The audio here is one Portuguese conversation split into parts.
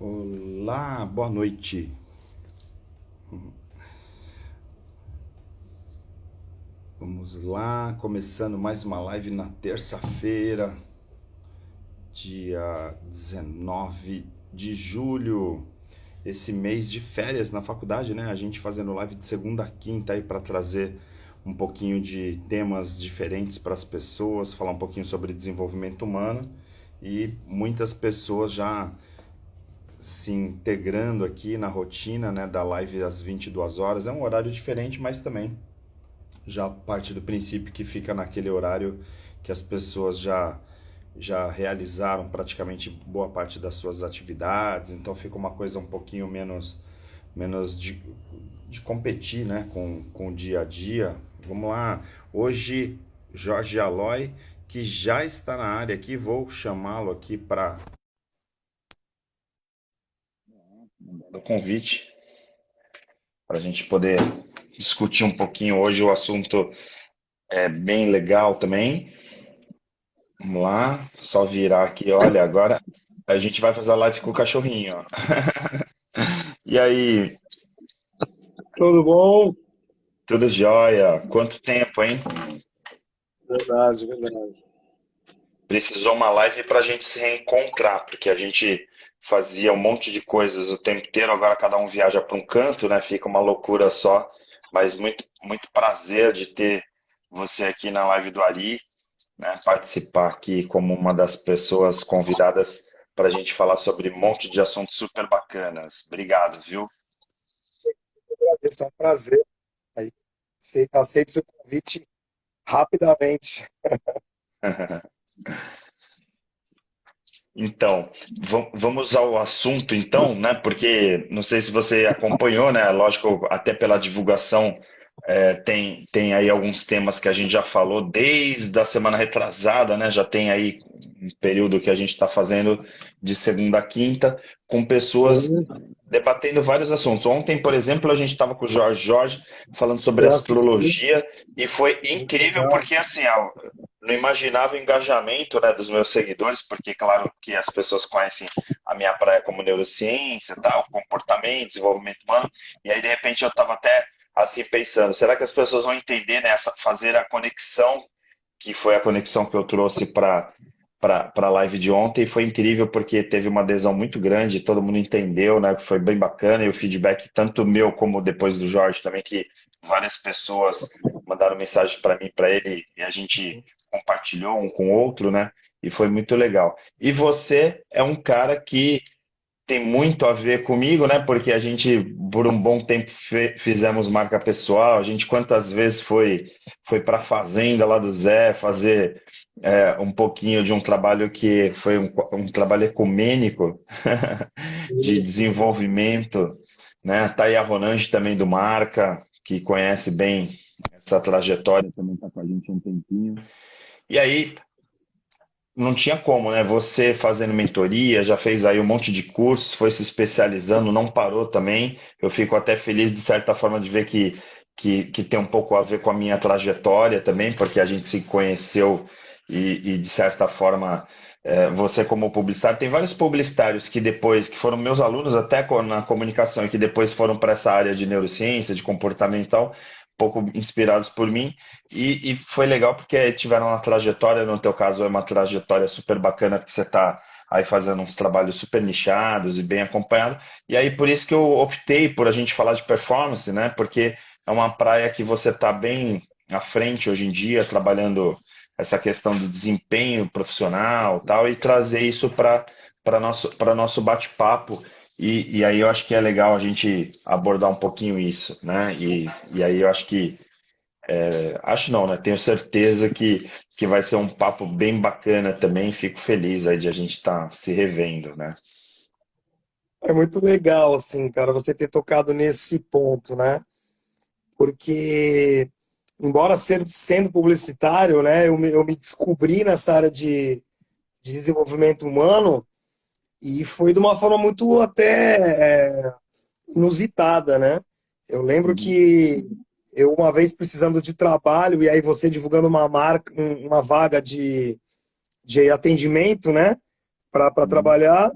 Olá, boa noite. Vamos lá, começando mais uma live na terça-feira, dia 19 de julho. Esse mês de férias na faculdade, né? A gente fazendo live de segunda a quinta aí para trazer um pouquinho de temas diferentes para as pessoas, falar um pouquinho sobre desenvolvimento humano e muitas pessoas já se integrando aqui na rotina, né, da live às 22 horas. É um horário diferente, mas também já parte do princípio que fica naquele horário que as pessoas já realizaram praticamente boa parte das suas atividades, então fica uma coisa um pouquinho menos de competir, né, com o dia a dia. Vamos lá, hoje Jorge Aloy, que já está na área aqui, vou chamá-lo aqui para o convite para a gente poder discutir um pouquinho hoje. O assunto é bem legal também. Vamos lá, só virar aqui, olha, agora a gente vai fazer a live com o cachorrinho, ó. E aí, Tudo bom? tudo jóia? Quanto tempo, hein? Verdade, verdade. Precisou uma live para a gente se reencontrar, porque a gente fazia um monte de coisas o tempo inteiro, agora cada um viaja para um canto, né? Fica uma loucura só, mas muito prazer de ter você aqui na live do Ari, né? Participar aqui como uma das pessoas convidadas para a gente falar sobre um monte de assuntos super bacanas. Obrigado, viu? Esse é um prazer. Aí, aceite seu convite rapidamente. Então, vamos ao assunto então, né? Porque não sei se você acompanhou, né? Lógico, até pela divulgação, tem aí alguns temas que a gente já falou desde a semana retrasada, né? Já tem aí um período que a gente está fazendo de segunda a quinta, com pessoas Sim, debatendo vários assuntos. Ontem, por exemplo, a gente estava com o Jorge falando sobre eu assisti. astrologia e foi Muito incrível legal. porque assim, não imaginava o engajamento, né, dos meus seguidores, porque claro que as pessoas conhecem a minha praia como neurociência, tal, comportamento, desenvolvimento humano, e aí de repente eu estava até assim pensando, será que as pessoas vão entender, né, fazer a conexão que foi a conexão que eu trouxe para a live de ontem. Foi incrível porque teve uma adesão muito grande, todo mundo entendeu, né? Foi bem bacana e o feedback, tanto meu como depois do Jorge também, que várias pessoas mandaram mensagem para mim, para ele, e a gente compartilhou um com o outro, né? E foi muito legal. E você é um cara que tem muito a ver comigo, né? Porque a gente, por um bom tempo, fizemos marca pessoal. A gente quantas vezes foi para a fazenda lá do Zé fazer um pouquinho de um trabalho que foi um trabalho ecumênico de desenvolvimento, né? Tá aí a Ronange também do Marca, que conhece bem essa trajetória, também está com a gente há um tempinho. E aí, não tinha como, né? Você fazendo mentoria, já fez aí um monte de cursos, foi se especializando, não parou também. Eu fico até feliz, de certa forma, de ver que tem um pouco a ver com a minha trajetória também, porque a gente se conheceu de certa forma, você como publicitário, tem vários publicitários que depois, que foram meus alunos até na comunicação, e que depois foram para essa área de neurociência, de comportamental, um pouco inspirados por mim. E foi legal porque tiveram uma trajetória, no teu caso é uma trajetória super bacana, porque você está aí fazendo uns trabalhos super nichados e bem acompanhado. E aí por isso que eu optei por a gente falar de performance, né? Porque é uma praia que você está bem à frente hoje em dia, trabalhando essa questão do desempenho profissional, tal, e trazer isso para nosso bate-papo. E aí eu acho que é legal a gente abordar um pouquinho isso, né? E aí eu acho que acho não, né? Tenho certeza que vai ser um papo bem bacana também. Fico feliz aí de a gente estar se revendo, né? É muito legal, assim, cara, você ter tocado nesse ponto, né? Porque, embora sendo publicitário, né, eu me descobri nessa área de desenvolvimento humano e foi de uma forma muito até inusitada, né? Eu lembro Uhum. que eu uma vez precisando de trabalho e aí você divulgando uma marca, uma vaga de atendimento, né, para Uhum. trabalhar,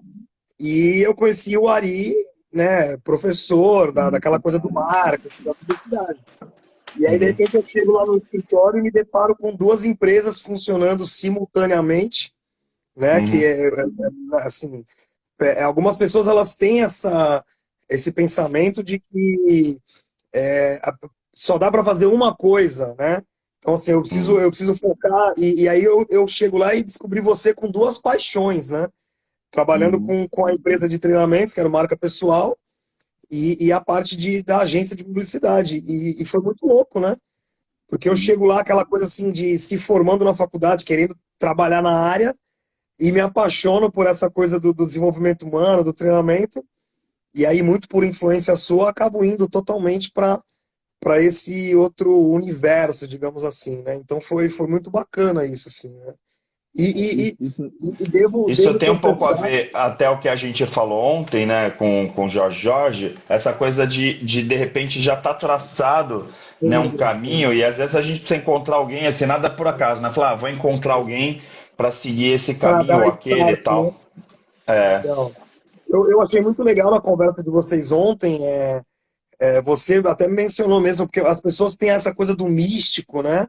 E eu conheci o Ari, né, professor daquela coisa do marketing, da publicidade. E aí, de Uhum, repente, eu chego lá no escritório e me deparo com duas empresas funcionando simultaneamente, né? Que uhum, assim, algumas pessoas elas têm esse pensamento de que só dá para fazer uma coisa, né? Então, assim, uhum, eu preciso focar. E aí eu chego lá e descobri você com duas paixões, né? Trabalhando uhum, com a empresa de treinamentos, que era marca pessoal, e a parte da agência de publicidade. E foi muito louco, né? Porque eu uhum. chego lá, aquela coisa assim de se formando na faculdade, querendo trabalhar na área, e me apaixono por essa coisa do desenvolvimento humano, do treinamento, e aí, muito por influência sua, acabo indo totalmente para esse outro universo, digamos assim, né? Então foi muito bacana isso, assim, né? E, e, e, Isso, e devo isso tem um pouco a confessar, ver até o que a gente falou ontem, né, com o Jorge, essa coisa de repente já tá traçado, né, um caminho, e às vezes a gente precisa encontrar alguém, assim, nada por acaso, né? Falar, vou encontrar alguém para seguir esse para caminho dar ou aquele e start, né? tal. É, Legal. Eu achei muito legal a conversa de vocês ontem. Você até mencionou mesmo, porque as pessoas têm essa coisa do místico, né?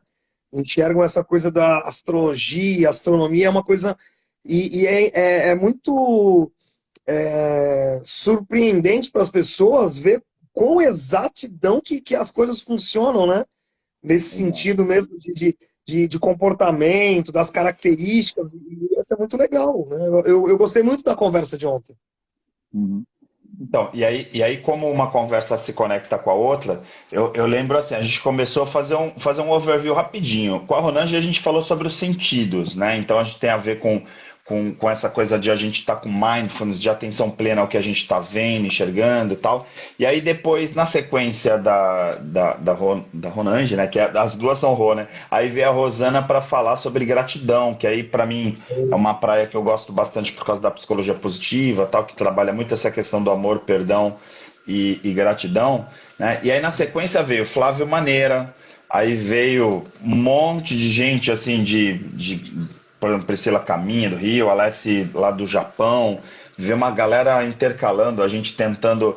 Enxergam essa coisa da astrologia, astronomia é uma coisa. É muito surpreendente para as pessoas ver com exatidão que as coisas funcionam, né? Nesse exato. sentido mesmo de comportamento, das características, e isso é muito legal, né? Eu gostei muito da conversa de ontem. Uhum. Então, e aí, como uma conversa se conecta com a outra, eu lembro assim, a gente começou a fazer um overview rapidinho. Com a Ronange a gente falou sobre os sentidos, né? Então a gente tem a ver com essa coisa de a gente estar com mindfulness, de atenção plena ao que a gente está vendo, enxergando e tal. E aí depois, na sequência da Ronange, né? Que as duas são Rô, né? Aí veio a Rosana para falar sobre gratidão, que aí para mim é uma praia que eu gosto bastante por causa da psicologia positiva, tal, que trabalha muito essa questão do amor, perdão e gratidão, né? E aí na sequência veio Flávio Maneira, aí veio um monte de gente assim por exemplo, Priscila Caminha do Rio, Alessi lá do Japão, ver uma galera intercalando, a gente tentando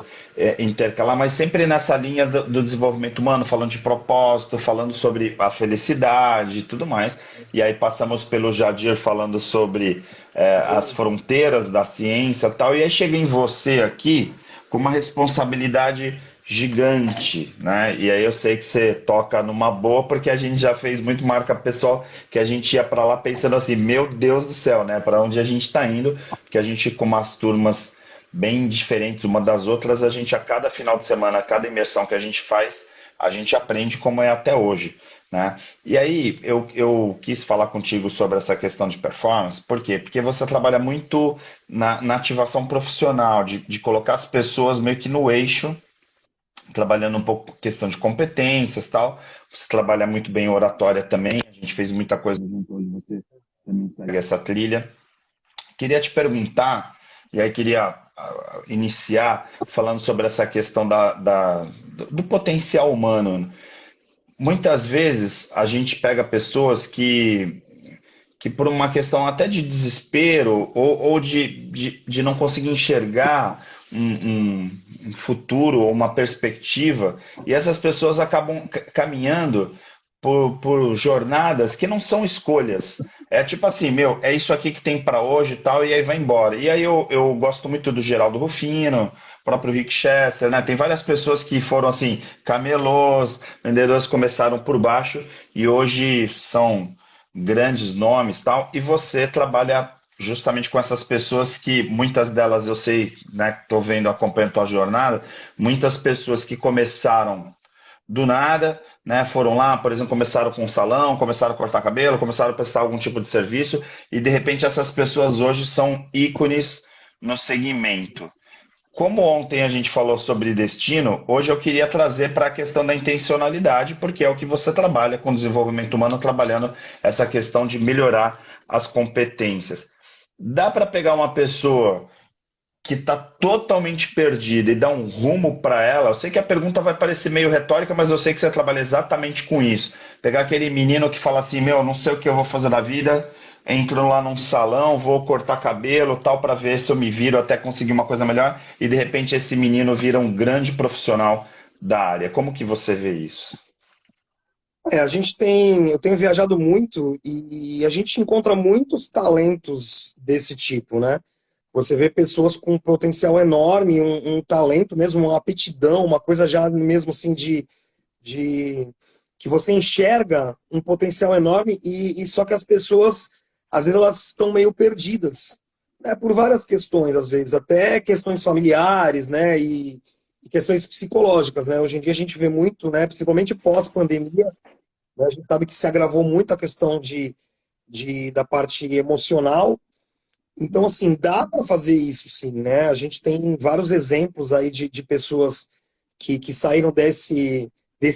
intercalar, mas sempre nessa linha do desenvolvimento humano, falando de propósito, falando sobre a felicidade e tudo mais. E aí passamos pelo Jadir falando sobre as fronteiras da ciência e tal, e aí chega em você aqui com uma responsabilidade gigante, né? E aí eu sei que você toca numa boa porque a gente já fez muito marca pessoal que a gente ia para lá pensando assim, meu Deus do céu, né? Para onde a gente está indo? Porque a gente com umas turmas bem diferentes uma das outras, a gente a cada final de semana, a cada imersão que a gente faz, a gente aprende como é até hoje. Né? E aí eu quis falar contigo sobre essa questão de performance, por quê? Porque você trabalha muito na ativação profissional, de colocar as pessoas meio que no eixo, trabalhando um pouco questão de competências e tal. Você trabalha muito bem oratória também, a gente fez muita coisa junto hoje, você também segue essa trilha. Queria te perguntar, e aí queria iniciar falando sobre essa questão do potencial humano. Muitas vezes a gente pega pessoas que por uma questão até de desespero ou de não conseguir enxergar um futuro ou uma perspectiva, e essas pessoas acabam caminhando por jornadas que não são escolhas. É tipo assim, meu, é isso aqui que tem para hoje e tal, e aí vai embora. E aí eu gosto muito do Geraldo Rufino, próprio Rick Chester, né? Tem várias pessoas que foram assim, camelôs, vendedores começaram por baixo e hoje são grandes nomes e tal, e você trabalha justamente com essas pessoas que muitas delas eu sei, né, estou vendo, acompanhando a tua jornada, muitas pessoas que começaram do nada, né, foram lá, por exemplo, começaram com um salão, começaram a cortar cabelo, começaram a prestar algum tipo de serviço, e de repente essas pessoas hoje são ícones no segmento. Como ontem a gente falou sobre destino, hoje eu queria trazer para a questão da intencionalidade, porque é o que você trabalha com desenvolvimento humano, trabalhando essa questão de melhorar as competências. Dá para pegar uma pessoa que está totalmente perdida e dar um rumo para ela? Eu sei que a pergunta vai parecer meio retórica, mas eu sei que você trabalha exatamente com isso. Pegar aquele menino que fala assim, meu, não sei o que eu vou fazer na vida, entro lá num salão, vou cortar cabelo, tal, para ver se eu me viro até conseguir uma coisa melhor, e de repente esse menino vira um grande profissional da área. Como que você vê isso? Eu tenho viajado muito e a gente encontra muitos talentos desse tipo, né? Você vê pessoas com um potencial enorme, um talento mesmo, uma aptidão, uma coisa já mesmo assim de que você enxerga um potencial enorme e só que as pessoas às vezes elas estão meio perdidas, né? Por várias questões às vezes, até questões familiares, né? E questões psicológicas, né? Hoje em dia a gente vê muito, né? Principalmente pós-pandemia, né? A gente sabe que se agravou muito a questão da parte emocional. Então, assim, dá para fazer isso, sim, né? A gente tem vários exemplos aí de pessoas que saíram desse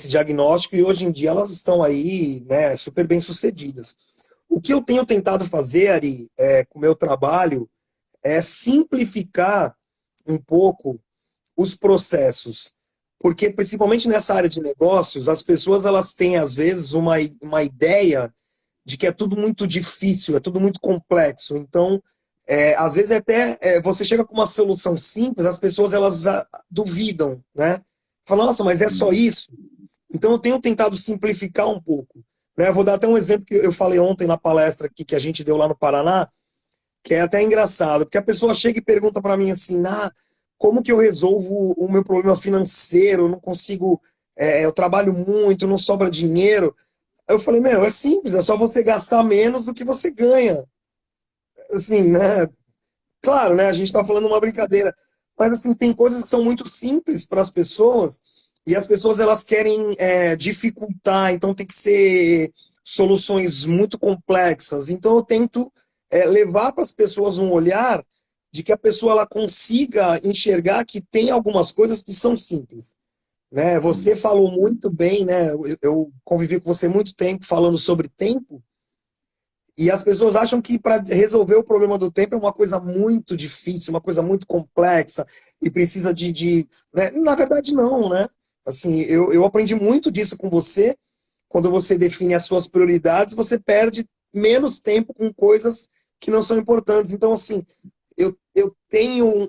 diagnóstico e hoje em dia elas estão aí, né, super bem sucedidas. O que eu tenho tentado fazer, Ari, com o meu trabalho, é simplificar um pouco os processos. Porque, principalmente nessa área de negócios, as pessoas elas têm, às vezes, uma ideia de que é tudo muito difícil, é tudo muito complexo. Então, às vezes até você chega com uma solução simples, as pessoas elas duvidam, né? Falam, nossa, mas é só isso? Então, eu tenho tentado simplificar um pouco. Né? Eu vou dar até um exemplo que eu falei ontem na palestra que a gente deu lá no Paraná, que é até engraçado, porque a pessoa chega e pergunta para mim assim, como que eu resolvo o meu problema financeiro? Eu não consigo, eu trabalho muito, não sobra dinheiro. Aí eu falei, meu, é simples, é só você gastar menos do que você ganha. Assim, né? Claro, né? A gente está falando uma brincadeira, mas assim tem coisas que são muito simples para as pessoas e as pessoas elas querem dificultar, então tem que ser soluções muito complexas. Então eu tento levar para as pessoas um olhar de que a pessoa ela consiga enxergar que tem algumas coisas que são simples. Né? Você falou muito bem, né? Eu convivi com você muito tempo falando sobre tempo. E as pessoas acham que para resolver o problema do tempo é uma coisa muito difícil, uma coisa muito complexa e precisa né? Na verdade, não, né? Assim, eu aprendi muito disso com você. Quando você define as suas prioridades, você perde menos tempo com coisas que não são importantes. Então, assim, eu tenho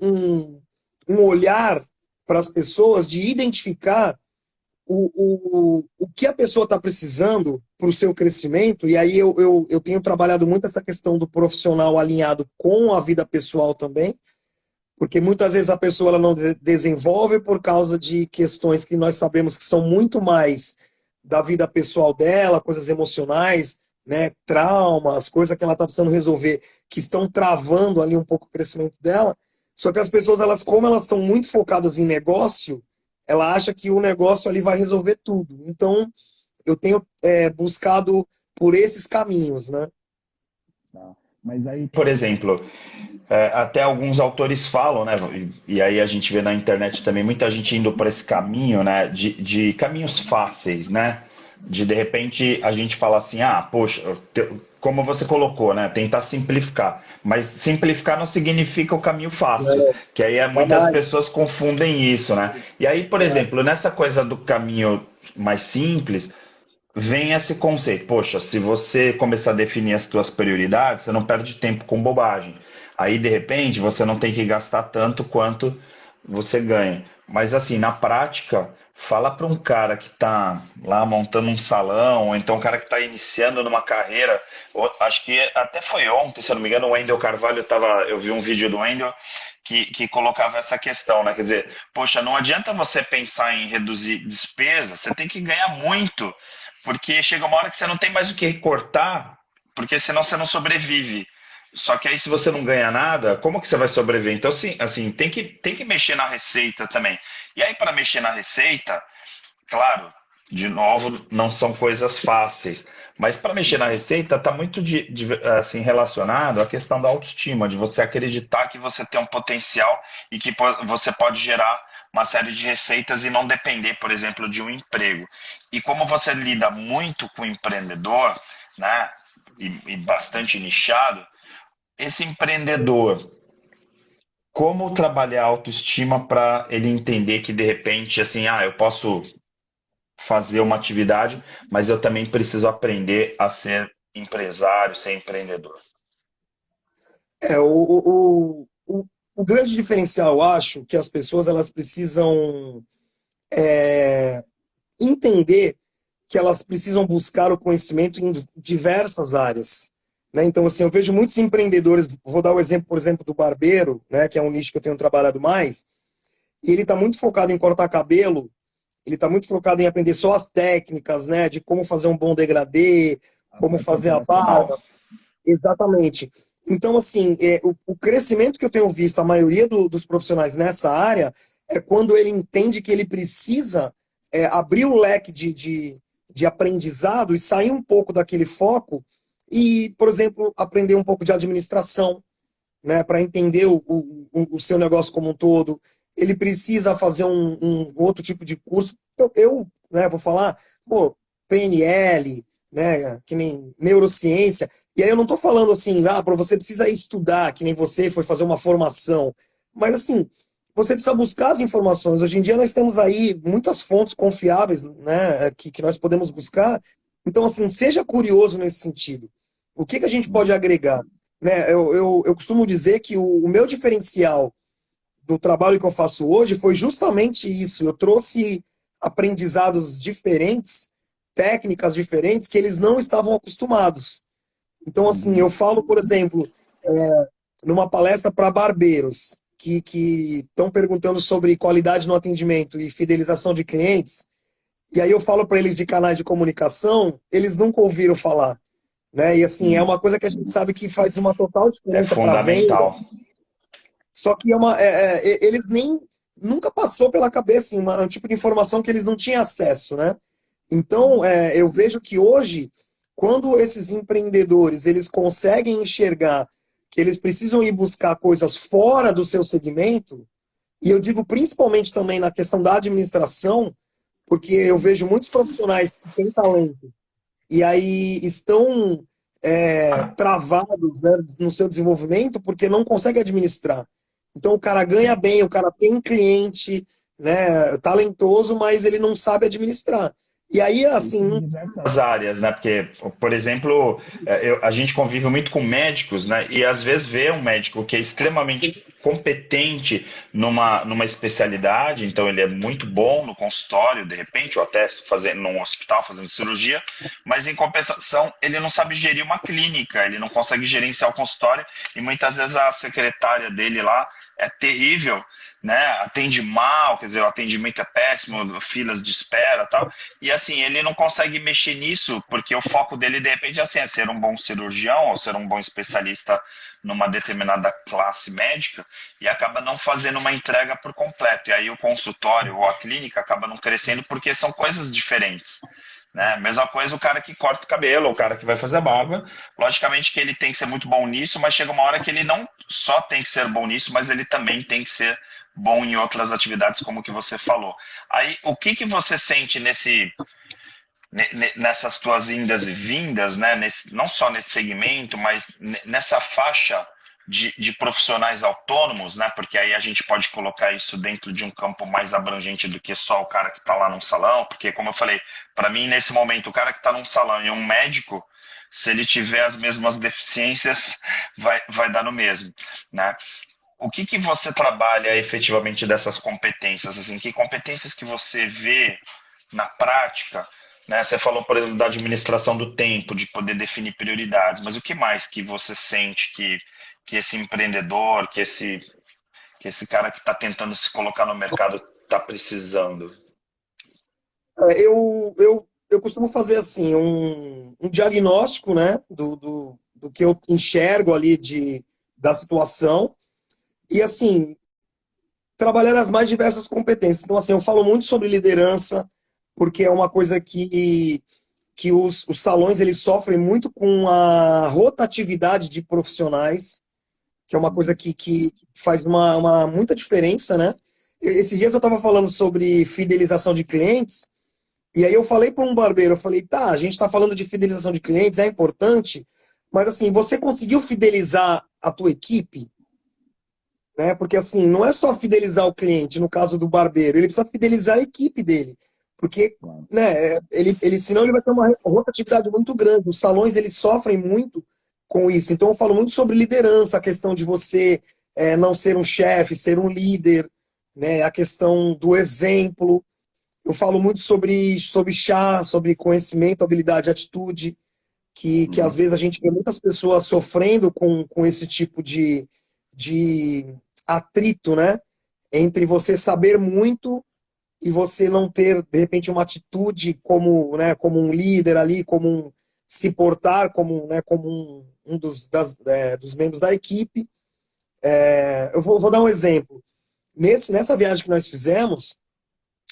um olhar para as pessoas de identificar o que a pessoa está precisando para o seu crescimento, e aí eu tenho trabalhado muito essa questão do profissional alinhado com a vida pessoal também, porque muitas vezes a pessoa ela não desenvolve por causa de questões que nós sabemos que são muito mais da vida pessoal dela, coisas emocionais, né, traumas, coisas que ela está precisando resolver, que estão travando ali um pouco o crescimento dela. Só que as pessoas, elas, como elas estão muito focadas em negócio, ela acha que o negócio ali vai resolver tudo. Então, eu tenho buscado por esses caminhos, né? Tá. Mas aí, por exemplo, até alguns autores falam, né? E aí a gente vê na internet também muita gente indo por esse caminho, né? De caminhos fáceis, né? De repente a gente fala assim, poxa, como você colocou, né? Tentar simplificar. Mas simplificar não significa o caminho fácil, que aí muitas Jamais. pessoas confundem isso, né? E aí, por exemplo, nessa coisa do caminho mais simples, vem esse conceito. Poxa, se você começar a definir as suas prioridades, você não perde tempo com bobagem. Aí, de repente, você não tem que gastar tanto quanto você ganha. Mas, assim, na prática, fala para um cara que está lá montando um salão, ou então um cara que está iniciando numa carreira. Acho que até foi ontem, se eu não me engano, o Wendel Carvalho eu vi um vídeo do Wendel que colocava essa questão, né? Quer dizer, poxa, não adianta você pensar em reduzir despesas, você tem que ganhar muito, porque chega uma hora que você não tem mais o que recortar, porque senão você não sobrevive. Só que aí se você não ganha nada, como que você vai sobreviver? Então, assim tem que mexer na receita também. E aí, para mexer na receita, claro, de novo, não são coisas fáceis. Mas para mexer na receita, está muito assim, relacionado à questão da autoestima, de você acreditar que você tem um potencial e que você pode gerar uma série de receitas e não depender, por exemplo, de um emprego. E como você lida muito com o empreendedor, né, e bastante nichado, esse empreendedor, como trabalhar a autoestima para ele entender que de repente, assim, eu posso fazer uma atividade, mas eu também preciso aprender a ser empresário, ser empreendedor? É, o grande diferencial, eu acho, que as pessoas elas precisam entender que elas precisam buscar o conhecimento em diversas áreas. Né? Então, assim, eu vejo muitos empreendedores, vou dar o exemplo, por exemplo, do barbeiro, né, que é um nicho que eu tenho trabalhado mais, e ele está muito focado em cortar cabelo, ele está muito focado em aprender só as técnicas, né, de como fazer um bom degradê, como Aspecto fazer a operacional. barba. Exatamente. Então, assim, o crescimento que eu tenho visto, a maioria dos profissionais nessa área, é quando ele entende que ele precisa abrir o leque de aprendizado e sair um pouco daquele foco e, por exemplo, aprender um pouco de administração, né, para entender o seu negócio como um todo. Ele precisa fazer um outro tipo de curso. Né, vou falar, pô, PNL, né, que nem neurociência. E aí eu não estou falando assim, para você precisa estudar, que nem você foi fazer uma formação. Mas assim, você precisa buscar as informações. Hoje em dia nós temos aí muitas fontes confiáveis, né, que nós podemos buscar. Então, assim, seja curioso nesse sentido. O que a gente pode agregar? Né, eu costumo dizer que o meu diferencial do trabalho que eu faço hoje foi justamente isso. Eu trouxe aprendizados diferentes, técnicas diferentes que eles não estavam acostumados. Então, assim, eu falo, por exemplo, numa palestra para barbeiros que estão perguntando sobre qualidade no atendimento e fidelização de clientes, e aí eu falo para eles de canais de comunicação, eles nunca ouviram falar. Né? E assim, é uma coisa que a gente sabe que faz uma total É diferença para a venda, fundamental. só que eles nem nunca passou pela cabeça assim, um tipo de informação que eles não tinham acesso, né? Então, eu vejo que hoje, quando esses empreendedores eles conseguem enxergar que eles precisam ir buscar coisas fora do seu segmento, e eu digo principalmente também na questão da administração, porque eu vejo muitos profissionais que têm talento e aí estão travados, né, no seu desenvolvimento porque não consegue administrar. Então o cara ganha Sim. bem, o cara tem um cliente, né, talentoso, mas ele não sabe administrar. E aí, Isso assim, em diversas áreas, né? Porque, por exemplo, a gente convive muito com médicos, né? E às vezes vê um médico que é extremamente competente numa especialidade, então ele é muito bom no consultório, de repente, ou até fazendo num hospital, fazendo cirurgia, mas em compensação ele não sabe gerir uma clínica, ele não consegue gerenciar o consultório e muitas vezes a secretária dele lá é terrível, né? Atende mal, quer dizer, o atendimento é péssimo, filas de espera, tal. E assim, ele não consegue mexer nisso, porque o foco dele, de repente, assim, é ser um bom cirurgião ou ser um bom especialista numa determinada classe médica e acaba não fazendo uma entrega por completo. E aí o consultório ou a clínica acaba não crescendo porque são coisas diferentes. Né? Mesma coisa o cara que corta o cabelo, o cara que vai fazer a barba. Logicamente que ele tem que ser muito bom nisso, mas chega uma hora que ele não só tem que ser bom nisso, mas ele também tem que ser bom em outras atividades, como que você falou. Aí, o que você sente nessas tuas indas e vindas, né? Não só nesse segmento, mas nessa faixa de profissionais autônomos, né? Porque aí a gente pode colocar isso dentro de um campo mais abrangente do que só o cara que está lá num salão, porque como eu falei, para mim nesse momento o cara que está num salão e um médico, se ele tiver as mesmas deficiências, vai dar no mesmo, né? O que você trabalha efetivamente dessas competências? Assim, que competências que você vê na prática, né? Você falou, por exemplo, da administração do tempo, de poder definir prioridades, mas o que mais que você sente que esse empreendedor, que esse cara que está tentando se colocar no mercado está precisando? eu costumo fazer assim, um diagnóstico, né, do que eu enxergo ali da situação, e assim, trabalhar as mais diversas competências. Então, assim, eu falo muito sobre liderança, porque é uma coisa que os salões eles sofrem muito com a rotatividade de profissionais, que é uma coisa que faz muita diferença, né? Esses dias eu estava falando sobre fidelização de clientes, e aí eu falei para um barbeiro, eu falei, tá, a gente está falando de fidelização de clientes, é importante, mas assim, você conseguiu fidelizar a tua equipe? Né? Porque assim, não é só fidelizar o cliente, no caso do barbeiro, ele precisa fidelizar a equipe dele. porque, Claro. né, senão ele vai ter uma rotatividade muito grande. Os salões, eles sofrem muito com isso. Então, eu falo muito sobre liderança, a questão de você não ser um chefe, ser um líder, né, a questão do exemplo. Eu falo muito sobre chá, sobre conhecimento, habilidade, atitude, que às Uhum. vezes a gente vê muitas pessoas sofrendo com esse tipo de atrito, né? Entre você saber muito e você não ter, de repente, uma atitude como, né, como um líder ali, como se portar como, né, como um dos membros da equipe. Eu vou dar um exemplo. Nessa viagem que nós fizemos,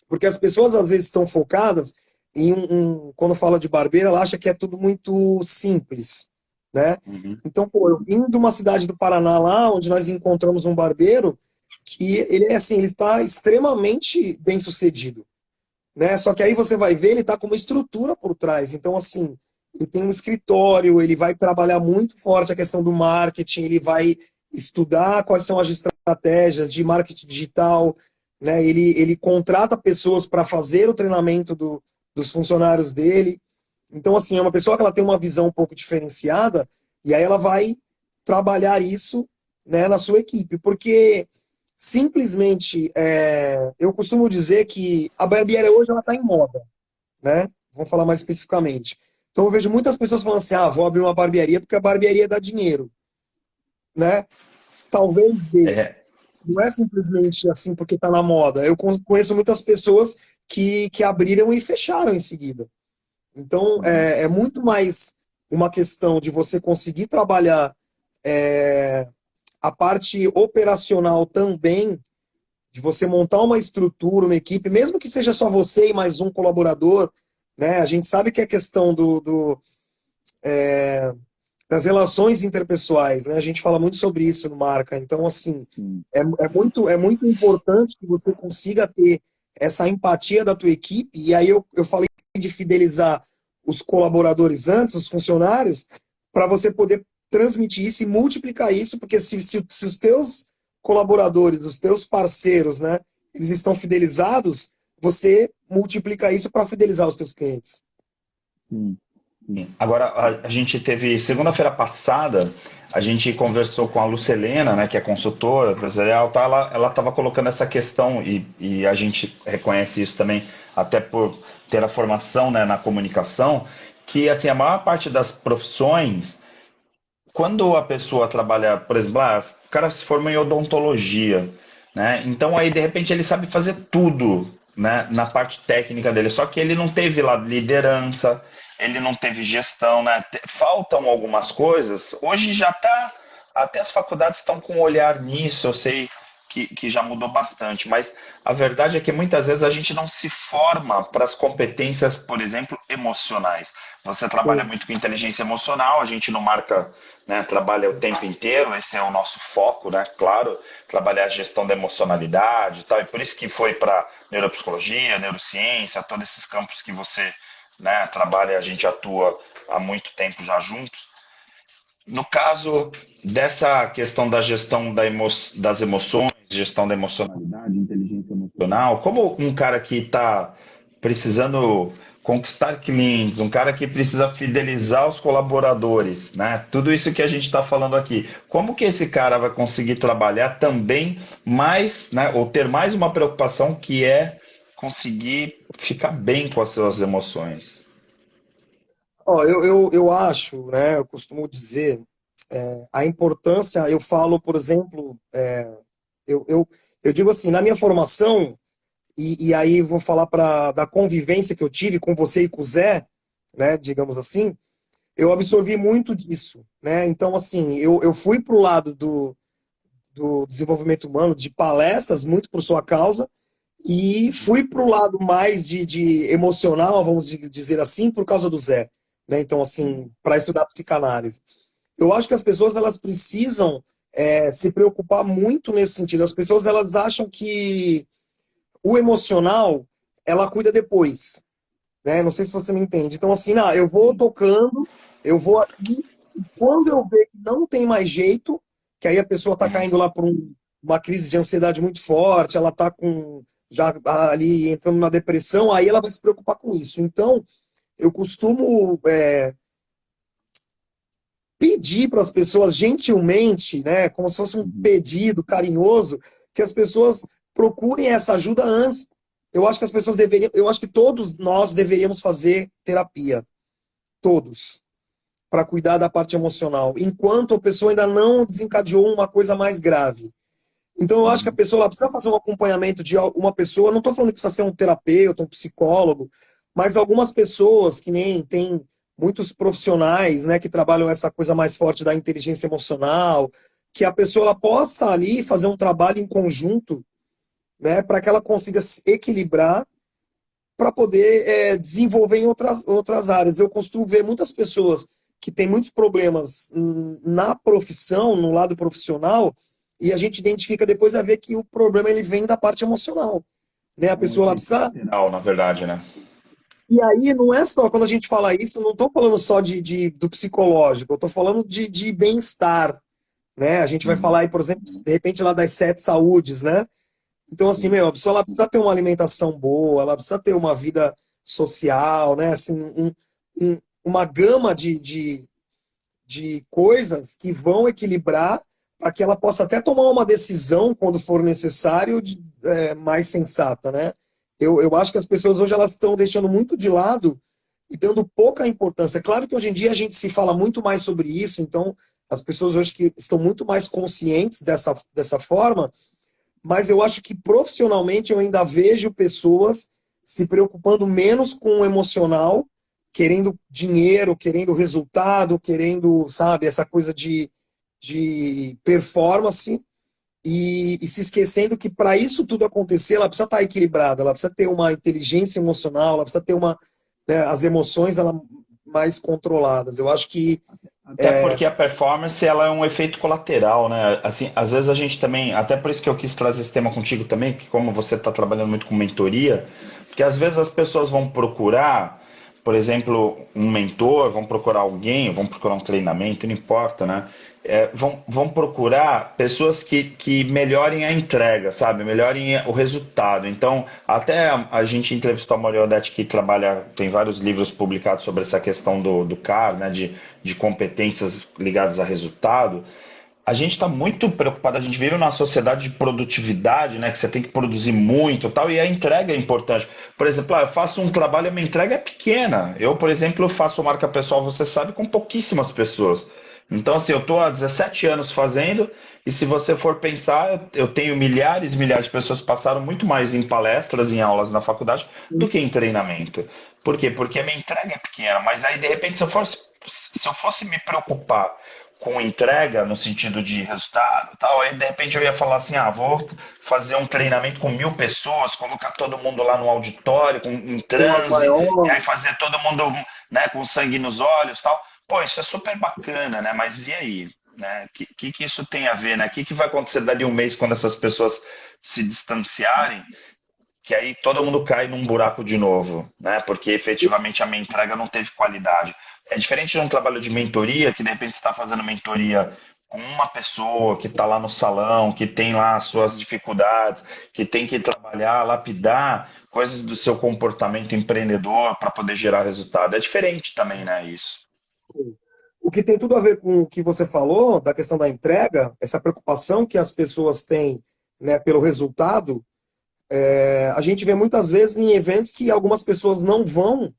porque as pessoas às vezes estão focadas em quando fala de barbeiro, ela acha que é tudo muito simples, né? Uhum. Então, pô, eu vim de uma cidade do Paraná lá, onde nós encontramos um barbeiro que ele é assim, ele está extremamente bem sucedido, né? Só que aí você vai ver, ele está com uma estrutura por trás. Então, assim, ele tem um escritório, ele vai trabalhar muito forte a questão do marketing, ele vai estudar quais são as estratégias de marketing digital, né? Ele contrata pessoas para fazer o treinamento dos funcionários dele. Então, assim, é uma pessoa que ela tem uma visão um pouco diferenciada e aí ela vai trabalhar isso, né, na sua equipe, porque simplesmente, eu costumo dizer que a barbearia hoje ela está em moda, né? Vamos falar mais especificamente. Então eu vejo muitas pessoas falando assim, vou abrir uma barbearia porque a barbearia dá dinheiro, né? Talvez dê. É, Não é simplesmente assim porque está na moda. Eu conheço muitas pessoas que abriram e fecharam em seguida. Então Uhum. é muito mais uma questão de você conseguir trabalhar é, a parte operacional também, de você montar uma estrutura, uma equipe, mesmo que seja só você e mais um colaborador, né? A gente sabe que é questão das relações interpessoais, né? A gente fala muito sobre isso no Marca. Então, assim, Sim. é muito importante que você consiga ter essa empatia da tua equipe. E aí eu falei de fidelizar os colaboradores antes, os funcionários, para você poder transmitir isso e multiplicar isso, porque se os teus colaboradores, os teus parceiros, né, eles estão fidelizados, você multiplica isso para fidelizar os teus clientes. Sim. Sim. agora, a gente teve, segunda-feira passada, a gente conversou com a Lucelena, né, que é consultora empresarial, tá? Ela estava colocando essa questão, e a gente reconhece isso também, até por ter a formação, né, na comunicação, que assim, a maior parte das profissões, quando a pessoa trabalha, por exemplo, o cara se forma em odontologia, né? Então aí de repente ele sabe fazer tudo, né, na parte técnica dele, só que ele não teve lá liderança, ele não teve gestão, né? Faltam algumas coisas. Hoje já tá, até as faculdades estão com um olhar nisso, eu sei que já mudou bastante, mas a verdade é que muitas vezes a gente não se forma para as competências, por exemplo, emocionais. Você trabalha Sim. muito com inteligência emocional, a gente não marca, né, trabalha o tempo inteiro, esse é o nosso foco, né? Claro, trabalhar a gestão da emocionalidade e tal, e por isso que foi para neuropsicologia, neurociência, todos esses campos que você, né, trabalha, a gente atua há muito tempo já juntos. No caso dessa questão da gestão das emoções, gestão da emocionalidade, inteligência emocional, como um cara que está precisando conquistar clientes, um cara que precisa fidelizar os colaboradores, né? Tudo isso que a gente está falando aqui, como que esse cara vai conseguir trabalhar também mais, né, ou ter mais uma preocupação que é conseguir ficar bem com as suas emoções? Ó, eu acho, né, eu costumo dizer, a importância, eu falo, por exemplo, eu digo assim, na minha formação, e aí vou falar da convivência que eu tive com você e com o Zé, né, digamos assim, eu absorvi muito disso, né? Então, assim, eu fui para o lado do desenvolvimento humano, de palestras, muito por sua causa, e fui para o lado mais de emocional, vamos dizer assim, por causa do Zé, né? Então, assim, para estudar psicanálise. Eu acho que as pessoas elas precisam se preocupar muito nesse sentido. As pessoas elas acham que o emocional ela cuida depois, né? Não sei se você me entende. Então, assim, eu vou tocando, eu vou aqui, e quando eu ver que não tem mais jeito, que aí a pessoa está caindo lá por uma crise de ansiedade muito forte, ela está com já ali entrando na depressão, aí ela vai se preocupar com isso. Então, eu costumo pedir para as pessoas gentilmente, né, como se fosse um Uhum. pedido carinhoso, que as pessoas procurem essa ajuda antes. Eu acho que as pessoas deveriam, eu acho que todos nós deveríamos fazer terapia, todos, para cuidar da parte emocional, enquanto a pessoa ainda não desencadeou uma coisa mais grave. Então, eu acho que a Uhum. pessoa ela precisa fazer um acompanhamento de uma pessoa. Não estou falando que precisa ser um terapeuta, um psicólogo, mas algumas pessoas que nem tem muitos profissionais, né, que trabalham essa coisa mais forte da inteligência emocional, que a pessoa ela possa ali fazer um trabalho em conjunto, né, para que ela consiga se equilibrar para poder desenvolver em outras áreas. Eu costumo ver muitas pessoas que têm muitos problemas na profissão, no lado profissional, e a gente identifica depois a ver que o problema ele vem da parte emocional. Né? A É um pessoa ela efeito precisa. colateral. Na verdade, né? E aí não é só, quando a gente fala isso, eu não estou falando só do psicológico, eu estou falando de bem-estar. Né? A gente vai Sim, falar aí, por exemplo, de repente lá das 7 saúdes, né? Então, assim, sim. meu, a pessoa ela precisa ter uma alimentação boa, ela precisa ter uma vida social, né? Assim, uma gama de coisas que vão equilibrar para que ela possa até tomar uma decisão, quando for necessário, mais sensata, né? Eu acho que as pessoas hoje elas estão deixando muito de lado e dando pouca importância. Claro que hoje em dia a gente se fala muito mais sobre isso, então as pessoas hoje que estão muito mais conscientes dessa forma, mas eu acho que profissionalmente eu ainda vejo pessoas se preocupando menos com o emocional, querendo dinheiro, querendo resultado, querendo, sabe, essa coisa de performance e se esquecendo que para isso tudo acontecer, ela precisa estar equilibrada, ela precisa ter uma inteligência emocional, ela precisa ter né, as emoções ela, mais controladas. Eu acho que Até porque a performance ela é um efeito colateral, né? Assim, às vezes a gente também, até por isso que eu quis trazer esse tema contigo também, que como você está trabalhando muito com mentoria, porque às vezes as pessoas vão procurar, por exemplo, um mentor, vão procurar alguém, vão procurar um treinamento, não importa, né? Vão procurar pessoas que melhorem a entrega, sabe? Melhorem o resultado. Então, até a gente entrevistou a Maria Odete, que trabalha, tem vários livros publicados sobre essa questão do CAR, né? De competências ligadas a resultado. A gente está muito preocupado, a gente vive numa sociedade de produtividade, né? Que você tem que produzir muito e tal, e a entrega é importante. Por exemplo, eu faço um trabalho e a minha entrega é pequena. Eu, por exemplo, faço marca pessoal, você sabe, com pouquíssimas pessoas. Então, assim, eu estou há 17 anos fazendo, e se você for pensar, eu tenho milhares e milhares de pessoas que passaram muito mais em palestras, em aulas na faculdade, do que em treinamento. Por quê? Porque a minha entrega é pequena, mas aí, de repente, se eu fosse me preocupar com entrega no sentido de resultado e tal, aí de repente eu ia falar assim, vou fazer um treinamento com 1.000 pessoas, colocar todo mundo lá no auditório, em uma transe, e maior. aí fazer todo mundo, né, com sangue nos olhos e tal. Pô, isso é super bacana, né? Mas e aí? Né? Que isso tem a ver, né? Que vai acontecer dali um mês quando essas pessoas se distanciarem, que aí todo mundo cai num buraco de novo, né? Porque efetivamente a minha entrega não teve qualidade. É diferente de um trabalho de mentoria, que de repente você está fazendo mentoria com uma pessoa que está lá no salão, que tem lá as suas dificuldades, que tem que trabalhar, lapidar coisas do seu comportamento empreendedor para poder gerar resultado. É diferente também, né? Isso. O que tem tudo a ver com o que você falou, da questão da entrega, essa preocupação que as pessoas têm, né, pelo resultado, a gente vê muitas vezes em eventos que algumas pessoas não vão,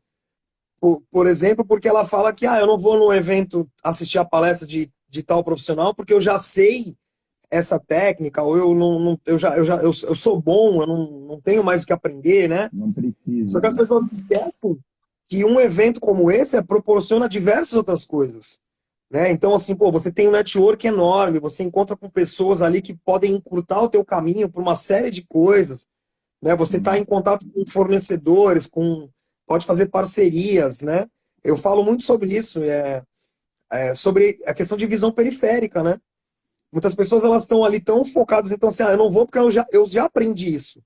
por exemplo, porque ela fala que eu não vou no evento assistir a palestra de tal profissional porque eu já sei essa técnica, ou eu sou bom, eu não tenho mais o que aprender, né? Não Só que precisa, as né? pessoas esquecem que um evento como esse proporciona diversas outras coisas. Né? Então, assim, pô, você tem um network enorme, você encontra com pessoas ali que podem encurtar o teu caminho por uma série de coisas, né? Você está Sim. em contato com fornecedores, pode fazer parcerias, né? Eu falo muito sobre isso, sobre a questão de visão periférica, né? Muitas pessoas elas estão ali tão focadas, então assim, eu não vou porque eu já aprendi isso.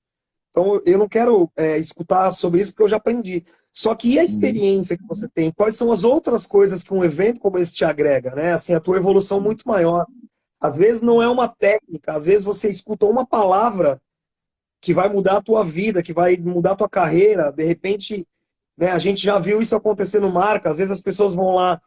Então, eu não quero escutar sobre isso porque eu já aprendi. Só que e a Uhum. experiência que você tem? Quais são as outras coisas que um evento como esse te agrega, né? Assim, a tua evolução Sim. muito maior. Às vezes não é uma técnica, às vezes você escuta uma palavra que vai mudar a tua vida, que vai mudar a tua carreira. De repente, né, a gente já viu isso acontecer no marca. Às vezes as pessoas vão lá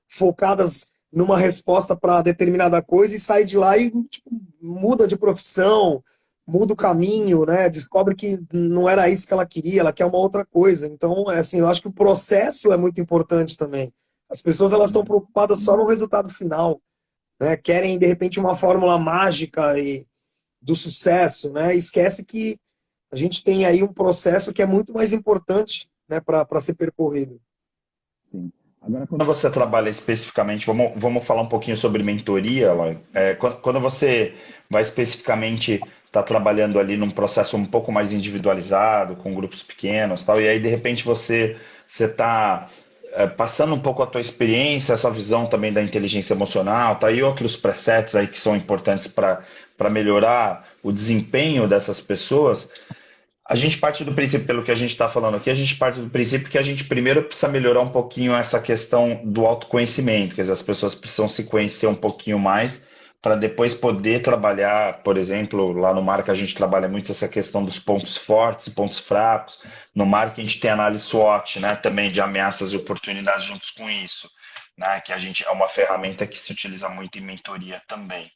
focadas numa resposta para determinada coisa e sai de lá e tipo, muda de profissão, muda o caminho, né? Descobre que não era isso que ela queria, ela quer uma outra coisa. Então, é assim, eu acho que o processo é muito importante também. As pessoas elas estão preocupadas só no resultado final, né? Querem de repente uma fórmula mágica e do sucesso, né? Esquece que a gente tem aí um processo que é muito mais importante, né, para ser percorrido. Sim. Agora, Quando você trabalha especificamente, vamos falar um pouquinho sobre mentoria, Eloy. Quando você vai especificamente estar trabalhando ali num processo um pouco mais individualizado, com grupos pequenos, tal, e aí de repente você está passando um pouco a tua experiência, essa visão também da inteligência emocional, tá, e outros presets aí que são importantes para melhorar o desempenho dessas pessoas. A gente parte do princípio, pelo que a gente está falando aqui, a gente parte do princípio que a gente primeiro precisa melhorar um pouquinho essa questão do autoconhecimento, quer dizer, as pessoas precisam se conhecer um pouquinho mais para depois poder trabalhar, por exemplo, lá no marketing a gente trabalha muito essa questão dos pontos fortes e pontos fracos. No marketing a gente tem análise SWOT, né, também de ameaças e oportunidades juntos com isso, né, que a gente é uma ferramenta que se utiliza muito em mentoria também.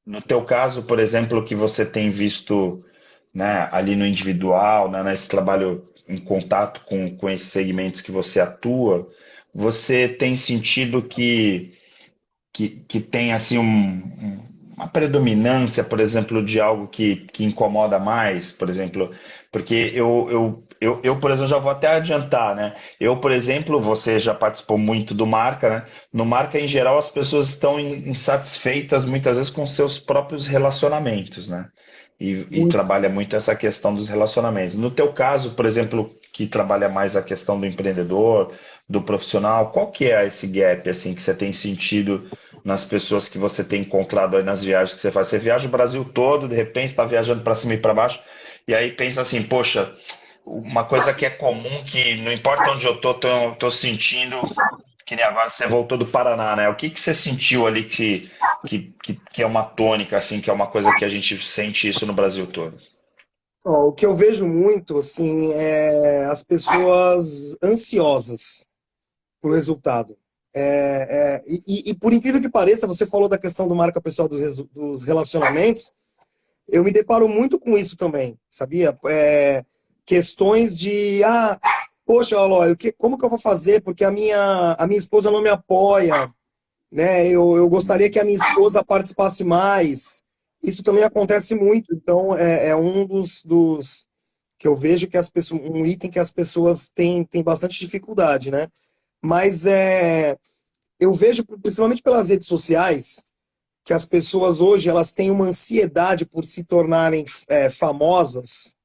No teu caso, por exemplo, que você tem visto, né, ali no individual, né, nesse trabalho em contato com esses segmentos que você atua, você tem sentido que tem assim uma predominância, por exemplo, de algo que incomoda mais, por exemplo, porque por exemplo, já vou até adiantar, né? Eu, por exemplo, você já participou muito do Marca, né? No Marca, em geral, as pessoas estão insatisfeitas muitas vezes com seus próprios relacionamentos, né? E Muito. trabalha muito essa questão dos relacionamentos. No teu caso, por exemplo, que trabalha mais a questão do empreendedor, do profissional, qual que é esse gap assim que você tem sentido nas pessoas que você tem encontrado aí nas viagens que você faz? Você viaja o Brasil todo, de repente está viajando para cima e para baixo, e aí pensa assim, poxa, uma coisa que é comum, que não importa onde eu tô sentindo, que nem agora você voltou do Paraná, né? O que que você sentiu ali que é uma tônica, assim, que é uma coisa que a gente sente isso no Brasil todo? Ó, o que eu vejo muito, assim, é as pessoas ansiosas pro resultado. E por incrível que pareça, você falou da questão do marca pessoal dos relacionamentos, eu me deparo muito com isso também, sabia? Questões de, poxa, Aloy, como que eu vou fazer? Porque a minha esposa não me apoia, né? Eu gostaria que a minha esposa participasse mais. Isso também acontece muito, então é um dos que eu vejo que as pessoas, um item que as pessoas têm bastante dificuldade, né? Mas eu vejo, principalmente pelas redes sociais, que as pessoas hoje elas têm uma ansiedade por se tornarem famosas,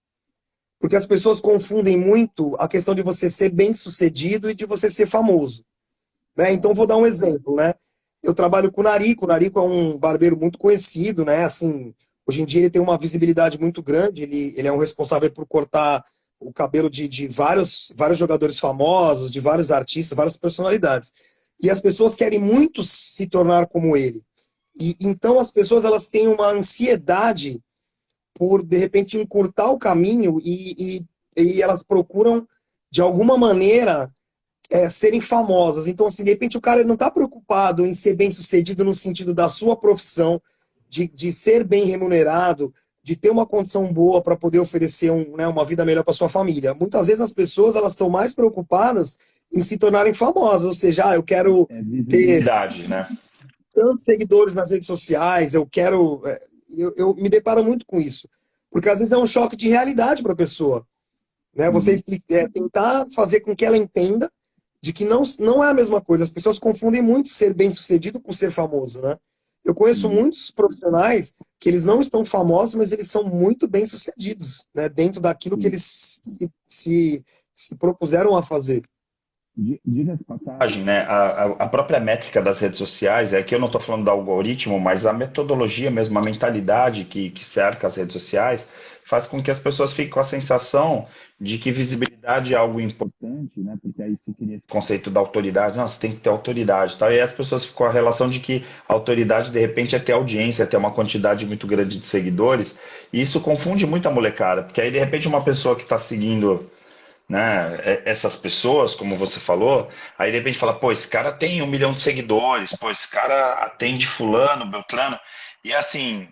porque as pessoas confundem muito a questão de você ser bem-sucedido e de você ser famoso, né? Então vou dar um exemplo, né? Eu trabalho com o Narico é um barbeiro muito conhecido, né? Assim, hoje em dia ele tem uma visibilidade muito grande, ele é um responsável por cortar o cabelo de vários jogadores famosos, de vários artistas, várias personalidades. E as pessoas querem muito se tornar como ele. E então as pessoas elas têm uma ansiedade por de repente encurtar o caminho e elas procuram de alguma maneira serem famosas. Então, assim, de repente o cara não está preocupado em ser bem sucedido no sentido da sua profissão, de ser bem remunerado, de ter uma condição boa para poder oferecer uma vida melhor para sua família. Muitas vezes as pessoas elas estão mais preocupadas em se tornarem famosas, ou seja, eu quero ter Visibilidade, né? tantos seguidores nas redes sociais, eu quero. Eu me deparo muito com isso. Porque às vezes é um choque de realidade para a pessoa. Né? Você tentar fazer com que ela entenda de que não é a mesma coisa. As pessoas confundem muito ser bem-sucedido com ser famoso, né? Eu conheço muitos profissionais que eles não estão famosos, mas eles são muito bem-sucedidos, né? Dentro daquilo que eles se propuseram a fazer. Diga-se de passagem, Né? A própria métrica das redes sociais, é que eu não estou falando do algoritmo, mas a metodologia mesmo, a mentalidade que cerca as redes sociais, faz com que as pessoas fiquem com a sensação de que visibilidade é algo importante, né? Porque aí se cria esse conceito da autoridade, não, você tem que ter autoridade, tá? E aí as pessoas ficam com a relação de que a autoridade, de repente, é ter audiência, é ter uma quantidade muito grande de seguidores, e isso confunde muito a molecada, porque aí, de repente, uma pessoa que está seguindo, né, essas pessoas, como você falou, aí de repente fala, pô, esse cara tem 1 milhão de seguidores, pô, esse cara atende fulano, beltrano, e assim,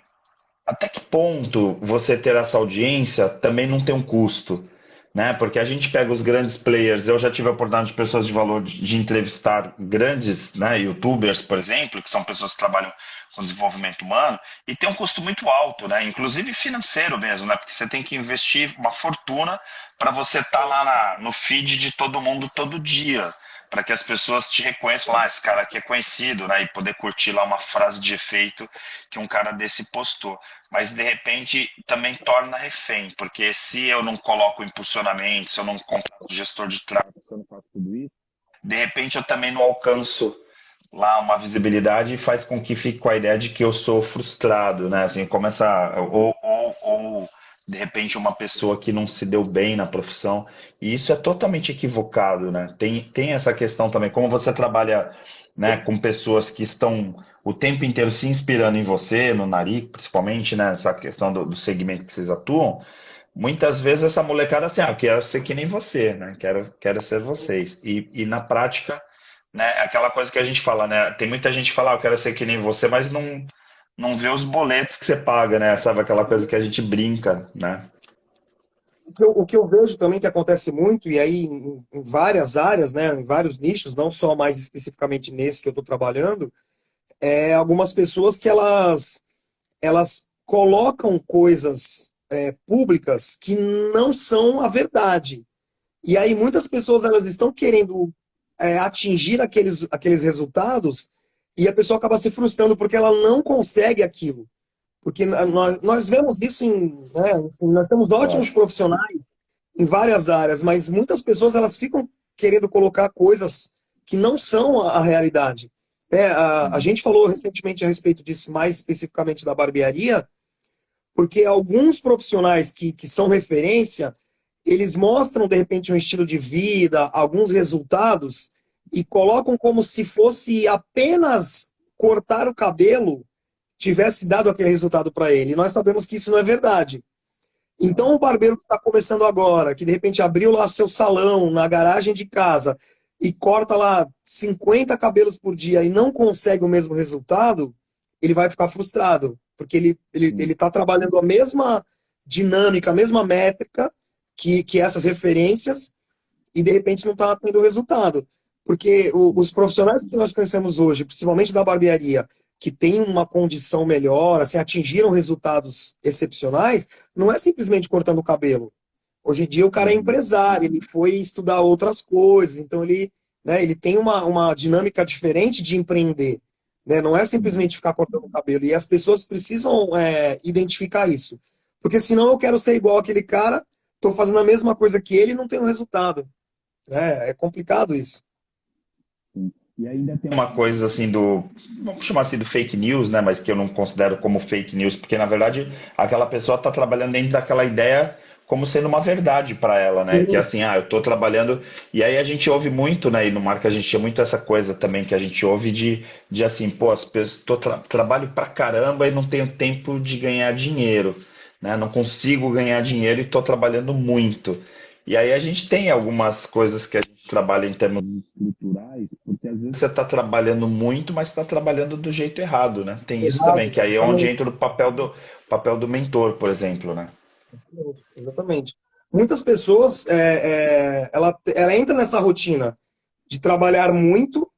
até que ponto você ter essa audiência também não tem um custo, né? Porque a gente pega os grandes players, eu já tive a oportunidade de pessoas de valor de entrevistar grandes, né, YouTubers, por exemplo, que são pessoas que trabalham com desenvolvimento humano, e tem um custo muito alto, né? Inclusive financeiro mesmo, né? Porque você tem que investir uma fortuna para você estar lá no feed de todo mundo todo dia, para que as pessoas te reconheçam lá, esse cara aqui é conhecido, né? E poder curtir lá uma frase de efeito que um cara desse postou. Mas de repente também torna refém, porque se eu não coloco impulsionamento, se eu não contrato gestor de tráfego, se eu não faço tudo isso, de repente eu também não alcanço lá uma visibilidade e faz com que fique com a ideia de que eu sou frustrado, né? Assim, começa ou de repente uma pessoa que não se deu bem na profissão, e isso é totalmente equivocado, né? Tem essa questão também, como você trabalha, né, com pessoas que estão o tempo inteiro se inspirando em você, no Naric, principalmente, né, essa questão do segmento que vocês atuam, muitas vezes essa molecada assim, ah, eu quero ser que nem você, né? Quero ser vocês. E na prática, né, aquela coisa que a gente fala, né? Tem muita gente que fala, ah, eu quero ser que nem você, mas não vê os boletos que você paga, né? Sabe aquela coisa que a gente brinca, né? O que eu vejo também que acontece muito, e aí em várias áreas, né, em vários nichos, não só mais especificamente nesse que eu estou trabalhando, é algumas pessoas que elas colocam coisas públicas que não são a verdade. E aí muitas pessoas elas estão querendo atingir aqueles resultados e a pessoa acaba se frustrando porque ela não consegue aquilo. Porque nós vemos isso né, assim, nós temos ótimos Claro. profissionais em várias áreas, mas muitas pessoas elas ficam querendo colocar coisas que não são a realidade. A gente falou recentemente a respeito disso, mais especificamente da barbearia, porque alguns profissionais que são referência, eles mostram, de repente, um estilo de vida, alguns resultados, e colocam como se fosse apenas cortar o cabelo tivesse dado aquele resultado para ele. E nós sabemos que isso não é verdade. Então, o barbeiro que está começando agora, que de repente abriu lá seu salão na garagem de casa e corta lá 50 cabelos por dia e não consegue o mesmo resultado, ele vai ficar frustrado, porque ele está trabalhando a mesma dinâmica, a mesma métrica que essas referências e de repente não está tendo resultado. Porque os profissionais que nós conhecemos hoje, principalmente da barbearia, que têm uma condição melhor, assim, atingiram resultados excepcionais, não é simplesmente cortando o cabelo. Hoje em dia o cara é empresário, ele foi estudar outras coisas, então ele tem uma dinâmica diferente de empreender. Né? Não é simplesmente ficar cortando o cabelo. E as pessoas precisam identificar isso. Porque senão eu quero ser igual aquele cara, estou fazendo a mesma coisa que ele e não tenho resultado. É complicado isso. sim. E ainda tem Uma coisa assim vamos chamar assim do fake news, né? Mas que eu não considero como fake news, porque na verdade aquela pessoa está trabalhando dentro daquela ideia como sendo uma verdade para ela, né? Que é assim, ah, eu estou trabalhando. E aí a gente ouve muito, né? E no marketing a gente tinha muito essa coisa também que a gente ouve de assim, pô, as pessoas, trabalho pra caramba e não tenho tempo de ganhar dinheiro, né? Não consigo ganhar dinheiro e estou trabalhando muito. E aí a gente tem algumas coisas que a gente trabalha em termos estruturais, porque às vezes você está trabalhando muito, mas está trabalhando do jeito errado, né? Tem isso também, Errado, que aí é onde exatamente. entra o papel do mentor, por exemplo, né? Exatamente. Muitas pessoas, ela entra nessa rotina de trabalhar muito,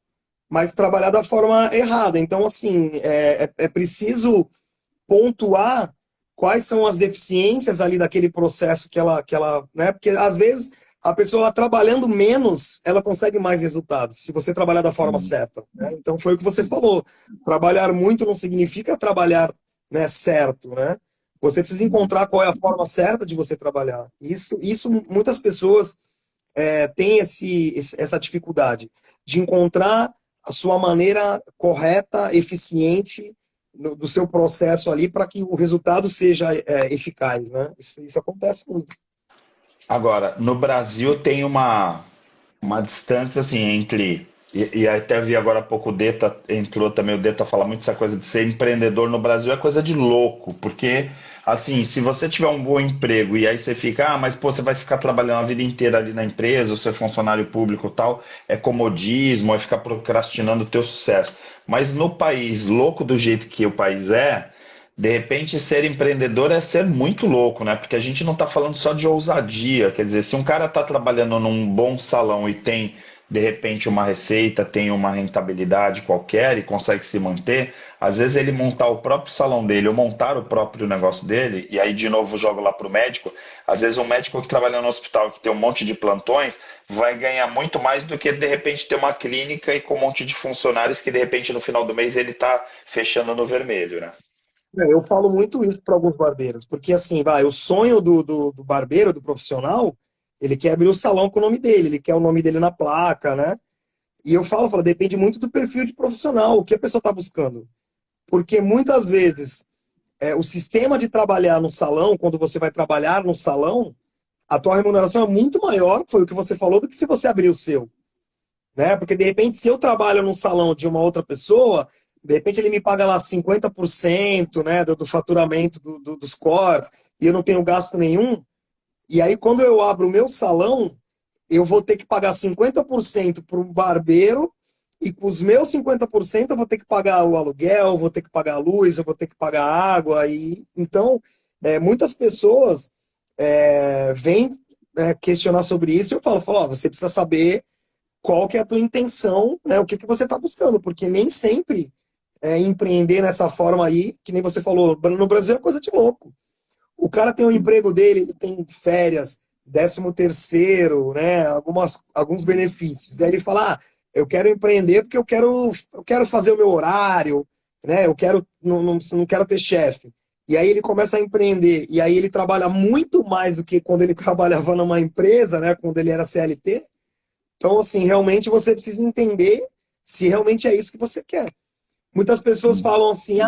mas trabalhar da forma errada. Então, assim, é preciso pontuar quais são as deficiências ali daquele processo que ela, né? Porque às vezes a pessoa ela, trabalhando menos, ela consegue mais resultados, se você trabalhar da forma certa, né? Então foi o que você falou. Trabalhar muito não significa trabalhar, né, certo, né? Você precisa encontrar qual é a forma certa de você trabalhar. Isso muitas pessoas tem essa dificuldade de encontrar a sua maneira correta, eficiente do seu processo ali para que o resultado seja eficaz, né? Isso acontece muito. Agora, no Brasil tem uma distância assim entre. E até vi agora há pouco o Deta entrou também, o Deta fala muito essa coisa de ser empreendedor no Brasil é coisa de louco, porque assim, se você tiver um bom emprego e aí você fica, mas pô, você vai ficar trabalhando a vida inteira ali na empresa, ou ser funcionário público e tal, é comodismo, é ficar procrastinando o teu sucesso. Mas no país, louco do jeito que o país é, de repente, ser empreendedor é ser muito louco, né? Porque a gente não está falando só de ousadia. Quer dizer, se um cara está trabalhando num bom salão e tem, de repente, uma receita, tem uma rentabilidade qualquer e consegue se manter, às vezes ele montar o próprio salão dele ou montar o próprio negócio dele, e aí de novo jogo lá para o médico, às vezes um médico que trabalha no hospital, que tem um monte de plantões, vai ganhar muito mais do que, de repente, ter uma clínica e com um monte de funcionários que, de repente, no final do mês ele está fechando no vermelho, né? Eu falo muito isso para alguns barbeiros, porque assim, vai, o sonho do barbeiro, do profissional, ele quer abrir o salão com o nome dele, ele quer o nome dele na placa, né? E eu falo, depende muito do perfil de profissional, o que a pessoa está buscando. Porque muitas vezes o sistema de trabalhar no salão, quando você vai trabalhar no salão, a tua remuneração é muito maior, foi o que você falou, do que se você abrir o seu. Né? Porque de repente, se eu trabalho num salão de uma outra pessoa, de repente ele me paga lá 50%, né, do faturamento dos cortes, e eu não tenho gasto nenhum. E aí, quando eu abro o meu salão, eu vou ter que pagar 50% para um barbeiro, e com os meus 50% eu vou ter que pagar o aluguel, vou ter que pagar a luz, eu vou ter que pagar a água. E, então, muitas pessoas vêm questionar sobre isso, e eu falo, ó, você precisa saber qual que é a tua intenção, né? O que que você está buscando, porque nem sempre empreender nessa forma aí, que nem você falou, no Brasil é coisa de louco. O cara tem o emprego dele, ele tem férias, 13º, né? Alguns benefícios. Aí ele fala, eu quero empreender porque eu quero fazer o meu horário, né? Eu quero, não quero ter chefe. E aí ele começa a empreender, e aí ele trabalha muito mais do que quando ele trabalhava numa empresa, né? Quando ele era CLT. Então, assim, realmente você precisa entender se realmente é isso que você quer. Muitas pessoas falam assim,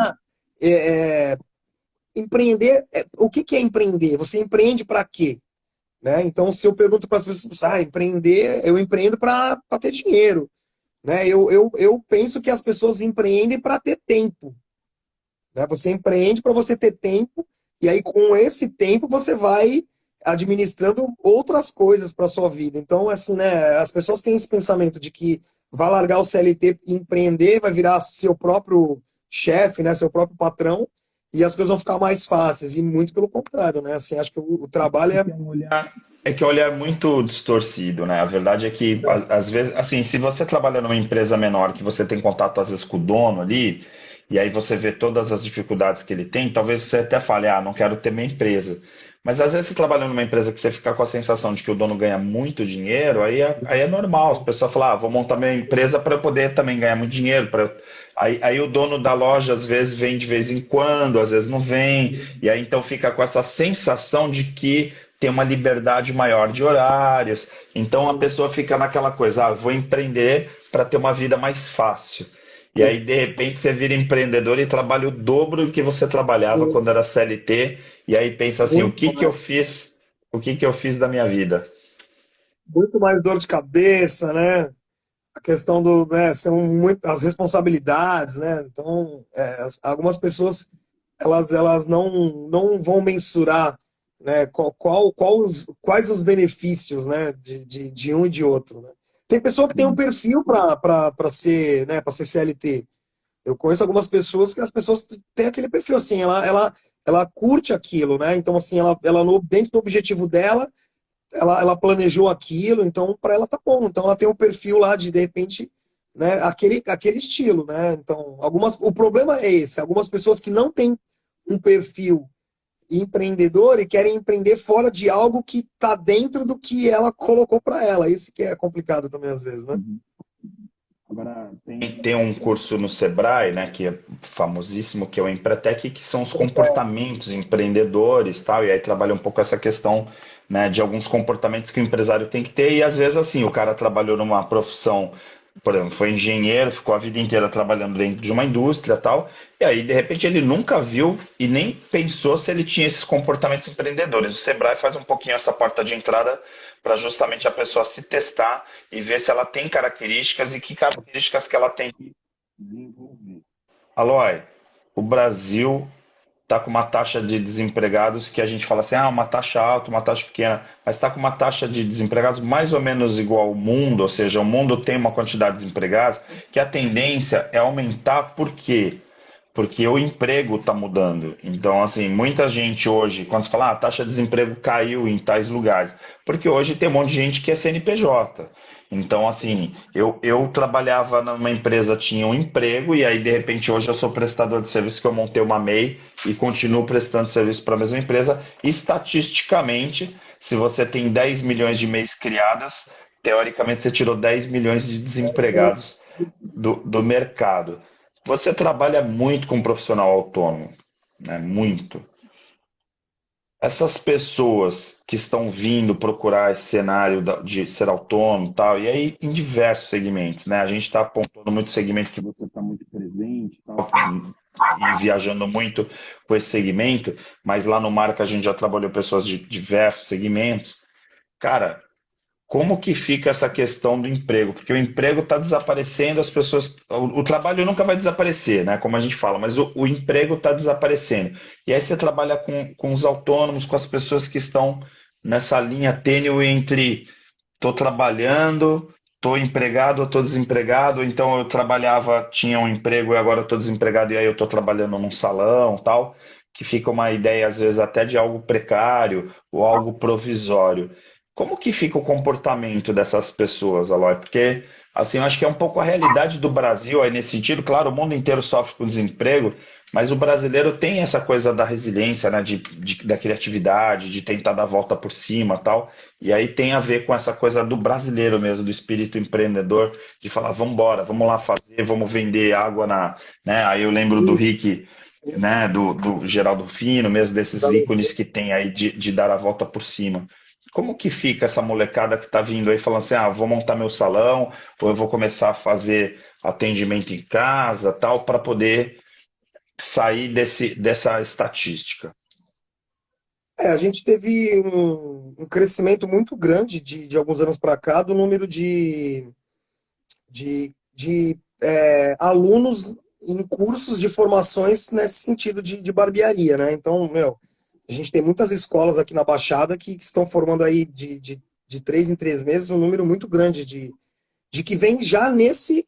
empreender, o que que é empreender? Você empreende para quê? Né? Então, se eu pergunto para as pessoas, empreender, eu empreendo para ter dinheiro. Né? Eu penso que as pessoas empreendem para ter tempo. Né? Você empreende para você ter tempo, e aí com esse tempo você vai administrando outras coisas para sua vida. Então, assim, né, as pessoas têm esse pensamento de que vai largar o CLT e empreender, vai virar seu próprio chefe, né, seu próprio patrão, e as coisas vão ficar mais fáceis, e muito pelo contrário, né? Assim, acho que o trabalho é. É que o olhar é muito distorcido, né? A verdade é que, às vezes, assim, se você trabalha numa empresa menor, que você tem contato, às vezes, com o dono ali, e aí você vê todas as dificuldades que ele tem, talvez você até fale, não quero ter minha empresa. Mas, às vezes, você trabalha numa empresa que você fica com a sensação de que o dono ganha muito dinheiro, aí é normal. A pessoa fala, vou montar minha empresa para eu poder também ganhar muito dinheiro. Aí o dono da loja, às vezes, vem de vez em quando, às vezes não vem, e aí então fica com essa sensação de que tem uma liberdade maior de horários. Então a pessoa fica naquela coisa, vou empreender para ter uma vida mais fácil. E aí, de repente, você vira empreendedor e trabalha o dobro do que você trabalhava quando era CLT, e aí pensa assim, o Muito que que eu fiz? O que que eu fiz da minha vida? muito mais dor de cabeça, né? A questão né, são muitas as responsabilidades, né? Então, algumas pessoas elas não vão mensurar, né, quais os benefícios, né, de um e de outro, né? Tem pessoa que tem um perfil para ser, né, para ser CLT. Eu conheço algumas pessoas que as pessoas têm aquele perfil assim, ela curte aquilo, né? Então assim, dentro do objetivo dela, ela planejou aquilo, então para ela tá bom. Então ela tem um perfil lá de repente, né, aquele estilo, né? Então, o problema é esse, algumas pessoas que não têm um perfil empreendedor e querem empreender fora de algo que está dentro do que ela colocou para ela. Isso que é complicado também às vezes, né? Agora, Tem um curso no Sebrae, né, que é famosíssimo, que é o Empretec, que são os comportamentos empreendedores, tal, e aí trabalha um pouco essa questão né, de alguns comportamentos que o empresário tem que ter, e às vezes assim, o cara trabalhou numa profissão, por exemplo, foi engenheiro, ficou a vida inteira trabalhando dentro de uma indústria e tal, e aí de repente ele nunca viu e nem pensou se ele tinha esses comportamentos empreendedores. O Sebrae faz um pouquinho essa porta de entrada para justamente a pessoa se testar e ver se ela tem características e que características que ela tem que desenvolver. Aloy, o Brasil está com uma taxa de desempregados que a gente fala assim, ah, uma taxa alta, uma taxa pequena, mas está com uma taxa de desempregados mais ou menos igual ao mundo, ou seja, o mundo tem uma quantidade de desempregados, que a tendência é aumentar, por quê? Porque o emprego está mudando. Então, assim, muita gente hoje, quando se fala, ah, a taxa de desemprego caiu em tais lugares, porque hoje tem um monte de gente que é CNPJ. Então, assim, eu trabalhava numa empresa, tinha um emprego, e aí, de repente, hoje eu sou prestador de serviço, que eu montei uma MEI e continuo prestando serviço para a mesma empresa. Estatisticamente, se você tem 10 milhões de MEIs criadas, teoricamente você tirou 10 milhões de desempregados do mercado. Você trabalha muito com um profissional autônomo, né? Muito. Essas pessoas que estão vindo procurar esse cenário de ser autônomo e tal, e aí em diversos segmentos, né? A gente está apontando muito segmento que você está muito presente, tal, e viajando muito com esse segmento, mas lá no Marca a gente já trabalhou pessoas de diversos segmentos. Cara, como que fica essa questão do emprego? Porque o emprego está desaparecendo, as pessoas. O trabalho nunca vai desaparecer, né? Como a gente fala, mas o emprego está desaparecendo. E aí você trabalha com os autônomos, com as pessoas que estão nessa linha tênue entre estou trabalhando, estou empregado ou estou desempregado, então eu trabalhava, tinha um emprego e agora estou desempregado e aí eu estou trabalhando num salão, tal, que fica uma ideia às vezes até de algo precário ou algo provisório. Como que fica o comportamento dessas pessoas, Aloy? Porque assim, eu acho que é um pouco a realidade do Brasil aí nesse sentido. Claro, o mundo inteiro sofre com desemprego, mas o brasileiro tem essa coisa da resiliência, né, da criatividade, de tentar dar a volta por cima, tal. E aí tem a ver com essa coisa do brasileiro mesmo, do espírito empreendedor, de falar, vamos embora, vamos lá fazer, vamos vender água na, né? Aí eu lembro do Rick, né, do Geraldo Fino, mesmo desses ícones que tem aí de dar a volta por cima. Como que fica essa molecada que está vindo aí falando assim, ah, vou montar meu salão, ou eu vou começar a fazer atendimento em casa, tal, para poder sair dessa estatística? A gente teve um crescimento muito grande de alguns anos para cá do número de alunos em cursos de formações nesse sentido de barbearia, né? Então, meu, a gente tem muitas escolas aqui na Baixada que estão formando aí de 3 em 3 meses um número muito grande de que vem já nesse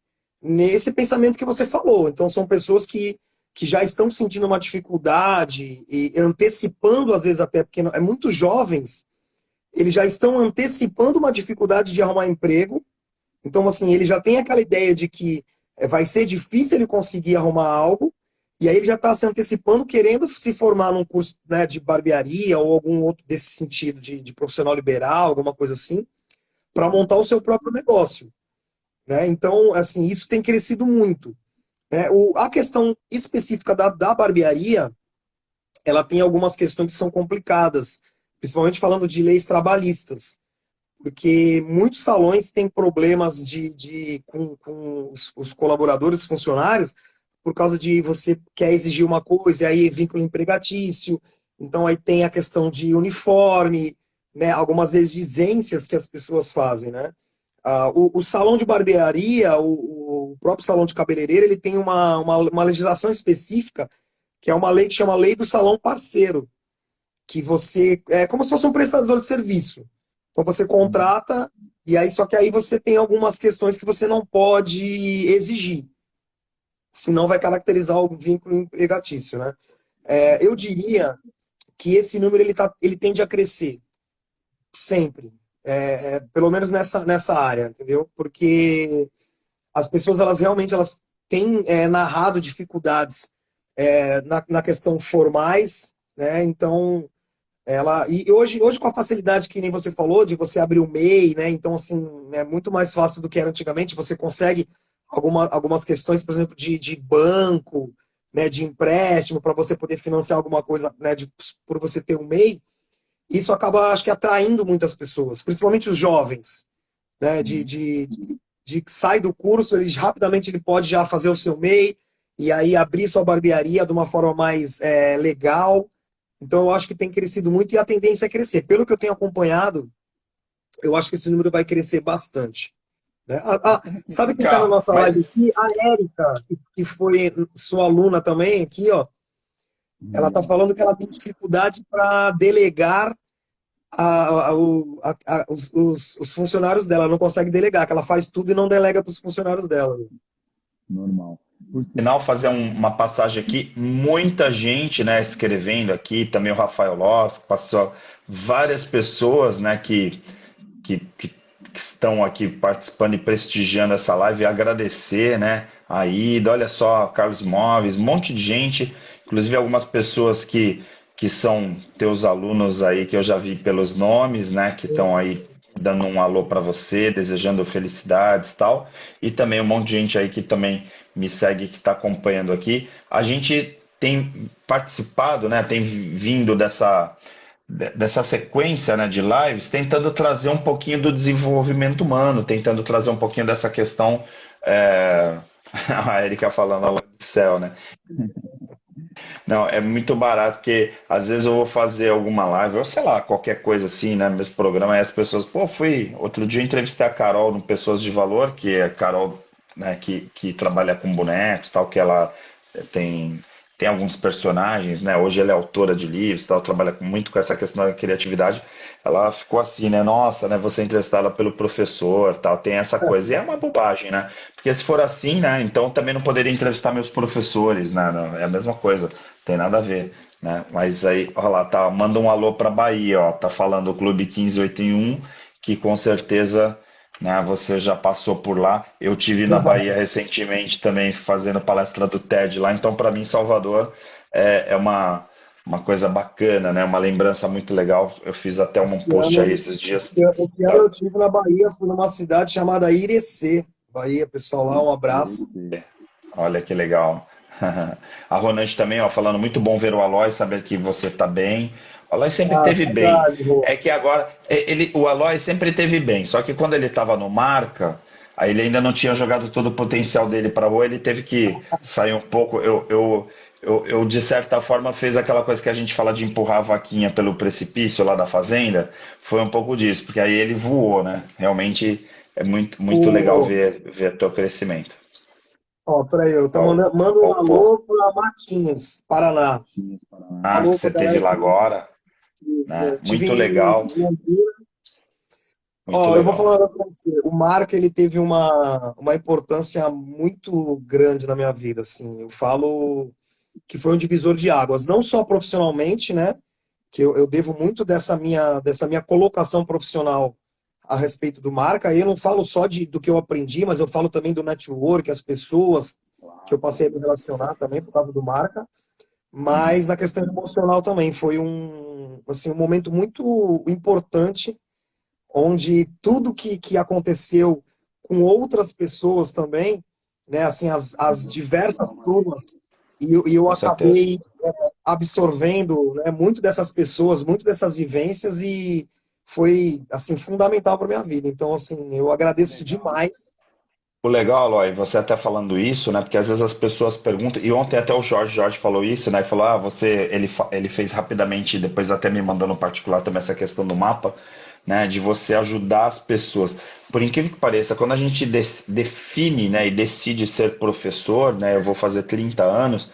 pensamento que você falou. Então, são pessoas que já estão sentindo uma dificuldade e antecipando, às vezes, até porque é muito jovens, eles já estão antecipando uma dificuldade de arrumar emprego. Então, assim, ele já tem aquela ideia de que vai ser difícil ele conseguir arrumar algo, e aí ele já está se antecipando, querendo se formar num curso, né, de barbearia ou algum outro desse sentido de profissional liberal, alguma coisa assim, para montar o seu próprio negócio, né? Então, assim, isso tem crescido muito, né? A questão específica da barbearia, ela tem algumas questões que são complicadas, principalmente falando de leis trabalhistas, porque muitos salões têm problemas com os colaboradores, os funcionários, por causa de você quer exigir uma coisa, e aí vínculo empregatício, então aí tem a questão de uniforme, né, algumas exigências que as pessoas fazem, né? O salão de barbearia, o próprio salão de cabeleireiro, ele tem uma legislação específica, que é uma lei que chama Lei do Salão Parceiro, que você é como se fosse um prestador de serviço. Então você contrata e aí só que aí você tem algumas questões que você não pode exigir, senão vai caracterizar o vínculo empregatício, né? Eu diria que esse número ele tende a crescer sempre, pelo menos nessa área, entendeu? Porque as pessoas elas realmente elas têm narrado dificuldades na questão formais, né? Então e hoje com a facilidade que nem você falou, de você abrir o MEI, né? Então, assim, é muito mais fácil do que era antigamente. Você consegue algumas questões, por exemplo, de banco, né? De empréstimo, para você poder financiar alguma coisa, né? Por você ter um MEI. Isso acaba, acho que, atraindo muitas pessoas, principalmente os jovens, né? Sim. De que sai do curso, ele rapidamente ele pode já fazer o seu MEI e aí abrir sua barbearia de uma forma mais legal. Então, eu acho que tem crescido muito e a tendência é crescer. Pelo que eu tenho acompanhado, eu acho que esse número vai crescer bastante. Né? Sabe quem está na Cá, nossa mas live aqui? A Érica, que foi sua aluna também aqui, ó. Ela está falando que ela tem dificuldade para delegar os funcionários dela. Ela não consegue delegar, que ela faz tudo e não delega para os funcionários dela. Normal. Por si- sinal, fazer uma passagem aqui, muita gente, né, escrevendo aqui, também o Rafael Loss, passou várias pessoas, né, que estão aqui participando e prestigiando essa live, e agradecer, né, a ida, olha só, Carlos Móveis, um monte de gente, inclusive algumas pessoas que são teus alunos aí, que eu já vi pelos nomes, né, que estão aí dando um alô para você, desejando felicidades e tal, e também um monte de gente aí que também me segue, que está acompanhando aqui. A gente tem participado, né, tem vindo dessa sequência, né, de lives, tentando trazer um pouquinho do desenvolvimento humano, tentando trazer um pouquinho dessa questão, é... a Erika falando lá do céu, né? Não, é muito barato, porque às vezes eu vou fazer alguma live, ou sei lá, qualquer coisa assim, né, nesse programa, e as pessoas, pô, outro dia eu entrevistei a Carol no Pessoas de Valor, que é a Carol, né, que trabalha com bonecos, tal, que ela tem, tem alguns personagens, né, hoje ela é autora de livros, tal, trabalha muito com essa questão da criatividade, ela ficou assim, né, nossa, né, você é entrevistada pelo professor, tal, tem essa coisa, e é uma bobagem, né, porque se for assim, né, então eu também não poderia entrevistar meus professores, né, é a mesma coisa, tem nada a ver, né? Mas aí, olha lá, tá, manda um alô para Bahia, ó, tá falando o Clube 1581, que com certeza, né, você já passou por lá. Eu tive na Bahia recentemente também fazendo palestra do TED lá, então para mim Salvador é uma coisa bacana, né? Uma lembrança muito legal. Eu fiz até um Esse post aí ano, esses dias. esse ano Tá, eu estive na Bahia, fui numa cidade chamada Irecê. Bahia, pessoal lá, um abraço. Merecer. olha que legal. A Ronante também, ó, falando muito bom ver o Aloy, saber que você tá bem. O Aloy sempre Ah, teve bem. saudade, Rô. É que agora, o Aloy sempre teve bem, só que quando ele estava no Marca, aí ele ainda não tinha jogado todo o potencial dele para o, ele teve que sair um pouco. Eu, de certa forma, fez aquela coisa que a gente fala de empurrar a vaquinha pelo precipício lá da fazenda. Foi um pouco disso, porque aí ele voou, né? Realmente é muito, muito legal O, ver teu crescimento. ó, peraí, eu tô Ó, mando um ó, ó. alô para Matinhos, Paraná. Tinhas Paraná. Ah, que Alô você pra galera teve lá agora, que né? eu tive Muito em legal, Londrina. muito Ó, eu vou legal. falar uma coisa pra você. O Marco, ele teve uma importância muito grande na minha vida, assim. Eu falo que foi um divisor de águas, não só profissionalmente, né? Que eu devo muito dessa minha colocação profissional a respeito do marca. Aí eu não falo só do que eu aprendi, mas eu falo também do network, as pessoas que eu Claro. passei a me relacionar também por causa do marca. Uhum. Mas na questão emocional também foi assim, um momento muito importante, onde tudo que aconteceu com outras pessoas também, né, assim, as Ajudou a diversas estruturar uma rede. turmas, e eu Com certeza. acabei absorvendo, né, muito dessas pessoas, muito dessas vivências e foi assim fundamental para minha vida. Então, assim, eu agradeço demais. O legal, Aloy, você até falando isso, né? Porque às vezes as pessoas perguntam, e ontem até o Jorge falou isso, né? Falou, ele fez rapidamente, depois até me mandou no particular também essa questão do mapa, né? De você ajudar as pessoas. Por incrível que pareça, quando a gente define, né? E decide ser professor, né? Eu vou fazer 30 anos,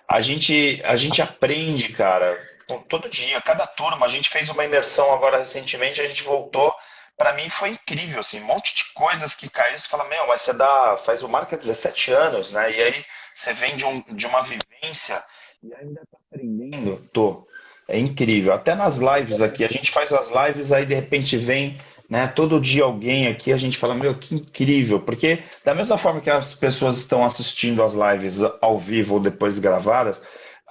a gente aprende, cara, todo dia, cada turma. A gente fez uma imersão agora recentemente, a gente voltou. Pra mim foi incrível, assim, um monte de coisas que caiu. Você fala, meu, mas faz o Marca 17 anos, né? E aí você vem de uma vivência e ainda tá aprendendo. Tô. É incrível. Até nas lives aqui, a gente faz as lives, aí de repente vem, né, todo dia alguém aqui, a gente fala, meu, que incrível. Porque da mesma forma que as pessoas estão assistindo as lives ao vivo ou depois gravadas,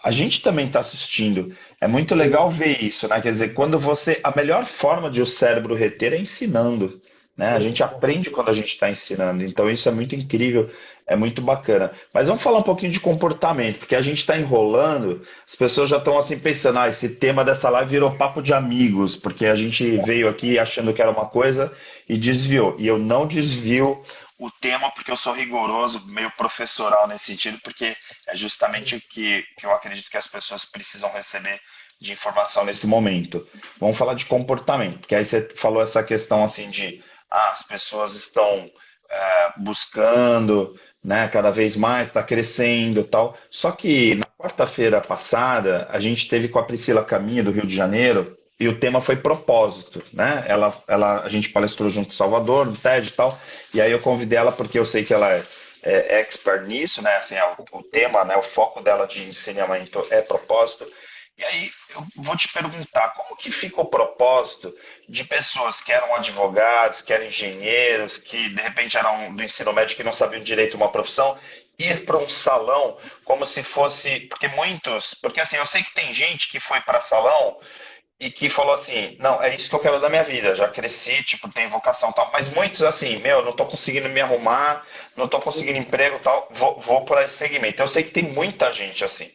a gente também está assistindo. É muito legal ver isso, né? Quer dizer, quando você. A melhor forma de o cérebro reter é ensinando. né? A gente Com aprende certeza. quando a gente está ensinando, então isso é muito incrível, é muito bacana. Mas vamos falar um pouquinho de comportamento, porque a gente está enrolando, as pessoas já estão assim pensando, ah, esse tema dessa live virou papo de amigos, porque a gente veio aqui achando que era uma coisa e desviou. E eu não desvio o tema porque eu sou rigoroso, meio professoral nesse sentido, porque é justamente o que eu acredito que as pessoas precisam receber de informação nesse momento. Vamos falar de comportamento, porque aí você falou essa questão assim de as pessoas estão buscando, né, cada vez mais, está crescendo e tal. Só que na quarta-feira passada, a gente teve com a Priscila Caminha, do Rio de Janeiro, e o tema foi propósito, né? A gente palestrou junto em Salvador, no TED e tal, e aí eu convidei ela porque eu sei que ela é expert nisso, né? Assim, o tema, né, o foco dela de ensinamento é propósito. E aí eu vou te perguntar, como que fica o propósito de pessoas que eram advogados, que eram engenheiros, que de repente eram do ensino médio que não sabiam direito uma profissão, ir para um salão como se fosse, porque assim, eu sei que tem gente que foi para salão e que falou assim, não, é isso que eu quero da minha vida, já cresci, tipo, tem vocação e tal, mas muitos assim, meu, não tô conseguindo me arrumar, não tô conseguindo emprego e tal, vou para esse segmento. Eu sei que tem muita gente assim,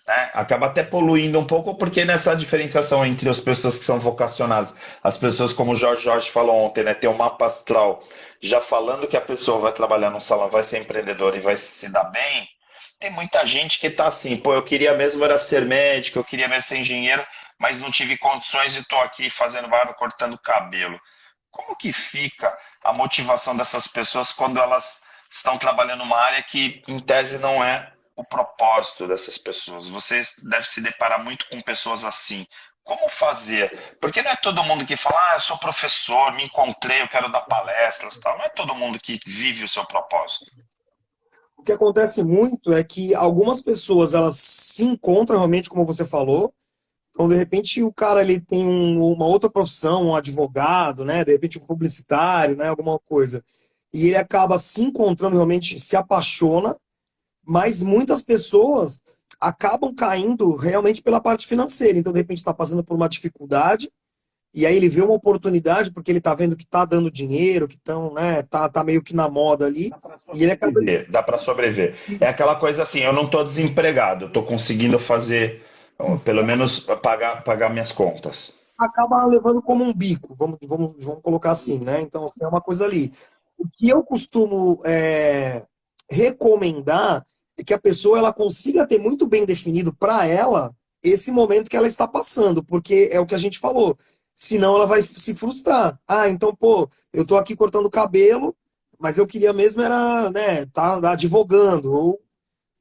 né? Acaba até poluindo um pouco, porque nessa diferenciação entre as pessoas que são vocacionadas, as pessoas, como o Jorge falou ontem, né, tem um mapa astral já falando que a pessoa vai trabalhar num salão, vai ser empreendedora e vai se dar bem. Tem muita gente que tá assim, pô, eu queria mesmo era ser médico, eu queria mesmo ser engenheiro, mas não tive condições e tô aqui fazendo barba, cortando cabelo. Como que fica a motivação dessas pessoas quando elas estão trabalhando numa área que, em tese, não é o propósito dessas pessoas? Você deve se deparar muito com pessoas assim. Como fazer? Porque não é todo mundo que fala, eu sou professor, me encontrei, eu quero dar palestras, tal. Não é todo mundo que vive o seu propósito. O que acontece muito é que algumas pessoas elas se encontram realmente, como você falou. Então, de repente, o cara ele tem uma outra profissão, um advogado, né? De repente, um publicitário, né? Alguma coisa. E ele acaba se encontrando realmente, se apaixona, mas muitas pessoas acabam caindo realmente pela parte financeira. Então, de repente, está passando por uma dificuldade, e aí ele vê uma oportunidade, porque ele está vendo que está dando dinheiro, que estão, né? Tá meio que na moda ali, Dá para e ele acaba. sobreviver, dá para sobreviver. É aquela coisa assim, eu não estou desempregado, estou conseguindo fazer, pelo menos, pagar minhas contas. Acaba levando como um bico, vamos colocar assim, né? Então, assim, é uma coisa ali. O que eu costumo recomendar é que a pessoa ela consiga ter muito bem definido para ela esse momento que ela está passando, porque é o que a gente falou. Senão ela vai se frustrar. Ah, então, pô, eu tô aqui cortando cabelo, mas eu queria mesmo era, né, tá advogando.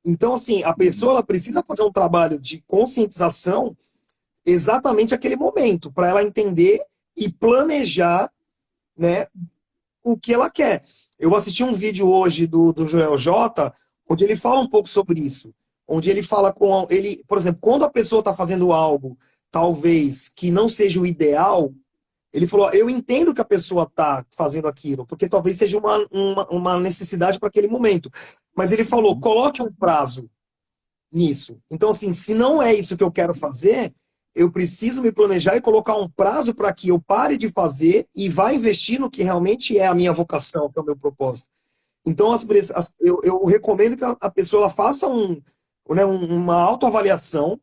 Então, assim, a pessoa ela precisa fazer um trabalho de conscientização exatamente aquele momento, para ela entender e planejar, né, o que ela quer. Eu assisti um vídeo hoje do Joel J, onde ele fala um pouco sobre isso. Onde ele fala com ele, por exemplo, quando a pessoa está fazendo algo, talvez que não seja o ideal, ele falou: eu entendo que a pessoa está fazendo aquilo, porque talvez seja uma necessidade para aquele momento. Mas ele falou: coloque um prazo nisso. Então, assim, se não é isso que eu quero fazer, eu preciso me planejar e colocar um prazo para que eu pare de fazer e vá investir no que realmente é a minha vocação, que é o meu propósito. Então, eu recomendo que a pessoa ela faça uma autoavaliação,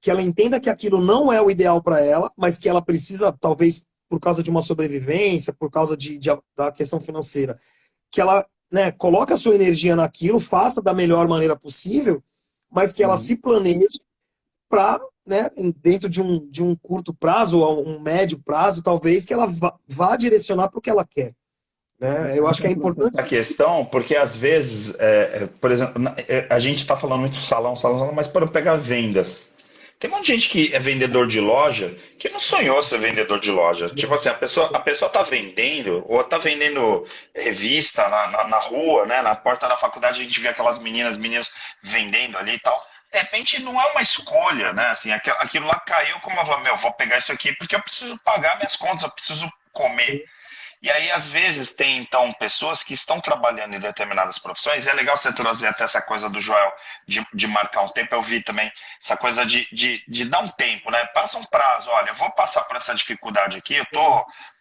que ela entenda que aquilo não é o ideal para ela, mas que ela precisa, talvez, por causa de uma sobrevivência, por causa da questão financeira, que ela, né, coloque a sua energia naquilo, faça da melhor maneira possível, mas que ela Uhum. se planeje para, né, dentro de um curto prazo ou um médio prazo, talvez, que ela vá direcionar para o que ela quer. Né? Eu acho Você que é trouxe importante A isso. questão, porque às vezes, por exemplo, a gente está falando muito salão, salão, salão, mas para pegar vendas. Tem um monte de gente que é vendedor de loja que não sonhou ser vendedor de loja. Tipo assim, a pessoa tá vendendo, ou tá vendendo revista na rua, né? Na porta da faculdade a gente vê aquelas meninos vendendo ali e tal. De repente não é uma escolha, né? Assim, aquilo lá caiu como eu vou pegar isso aqui porque eu preciso pagar minhas contas, eu preciso comer. E aí, às vezes, tem, então, pessoas que estão trabalhando em determinadas profissões, e é legal você trazer até essa coisa do Joel de marcar um tempo. Eu vi também essa coisa de dar um tempo, né? Passa um prazo, olha, eu vou passar por essa dificuldade aqui, eu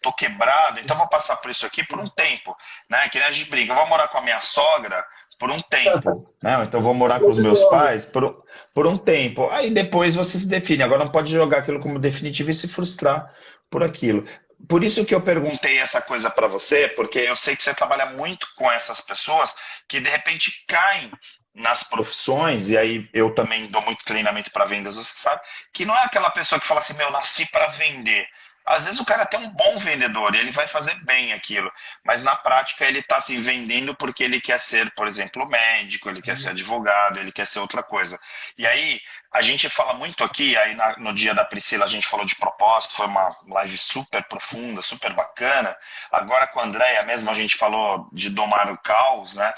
tô quebrado, então eu vou passar por isso aqui por um tempo, né? Que nem a gente brinca, eu vou morar com a minha sogra por um tempo, né? Então eu vou morar com os meus pais por um tempo. Aí depois você se define. Agora não pode jogar aquilo como definitivo e se frustrar por aquilo. Por isso que eu perguntei essa coisa para você, porque eu sei que você trabalha muito com essas pessoas que de repente caem nas profissões, e aí eu também dou muito treinamento para vendas, você sabe, que não é aquela pessoa que fala assim, meu, nasci para vender. Às vezes o cara é até um bom vendedor e ele vai fazer bem aquilo, mas na prática ele está se vendendo porque ele quer ser, por exemplo, médico, ele quer ser advogado, ele quer ser outra coisa. E aí a gente fala muito aqui, aí no dia da Priscila a gente falou de propósito, foi uma live super profunda, super bacana. Agora com a Andréia mesmo a gente falou de domar o caos, né?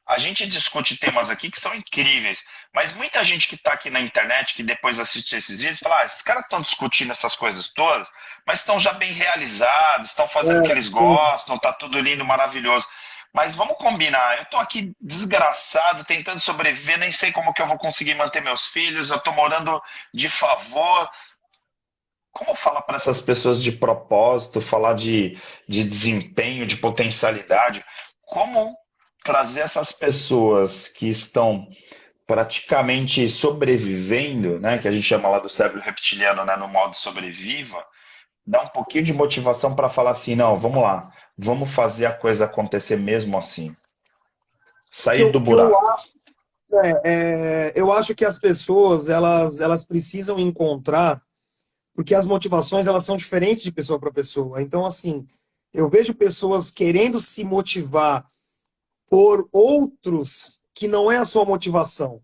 A gente discute temas aqui que são incríveis, mas muita gente que está aqui na internet, que depois assiste esses vídeos, fala: esses caras estão discutindo essas coisas todas, mas estão já bem realizados, estão fazendo o que eles Sim. gostam, tá tudo lindo, maravilhoso. Mas vamos combinar, eu estou aqui desgraçado, tentando sobreviver, nem sei como que eu vou conseguir manter meus filhos, eu estou morando de favor. Como falar para essas pessoas de propósito, falar de desempenho, de potencialidade? Como trazer essas pessoas que estão praticamente sobrevivendo, né, que a gente chama lá do cérebro reptiliano, né, no modo sobreviva, dar um pouquinho de motivação para falar assim, não, vamos lá, vamos fazer a coisa acontecer mesmo assim, sair do O que eu, buraco. eu acho que as pessoas, elas precisam encontrar, porque as motivações, elas são diferentes de pessoa para pessoa. Então, assim, eu vejo pessoas querendo se motivar por outros que não é a sua motivação,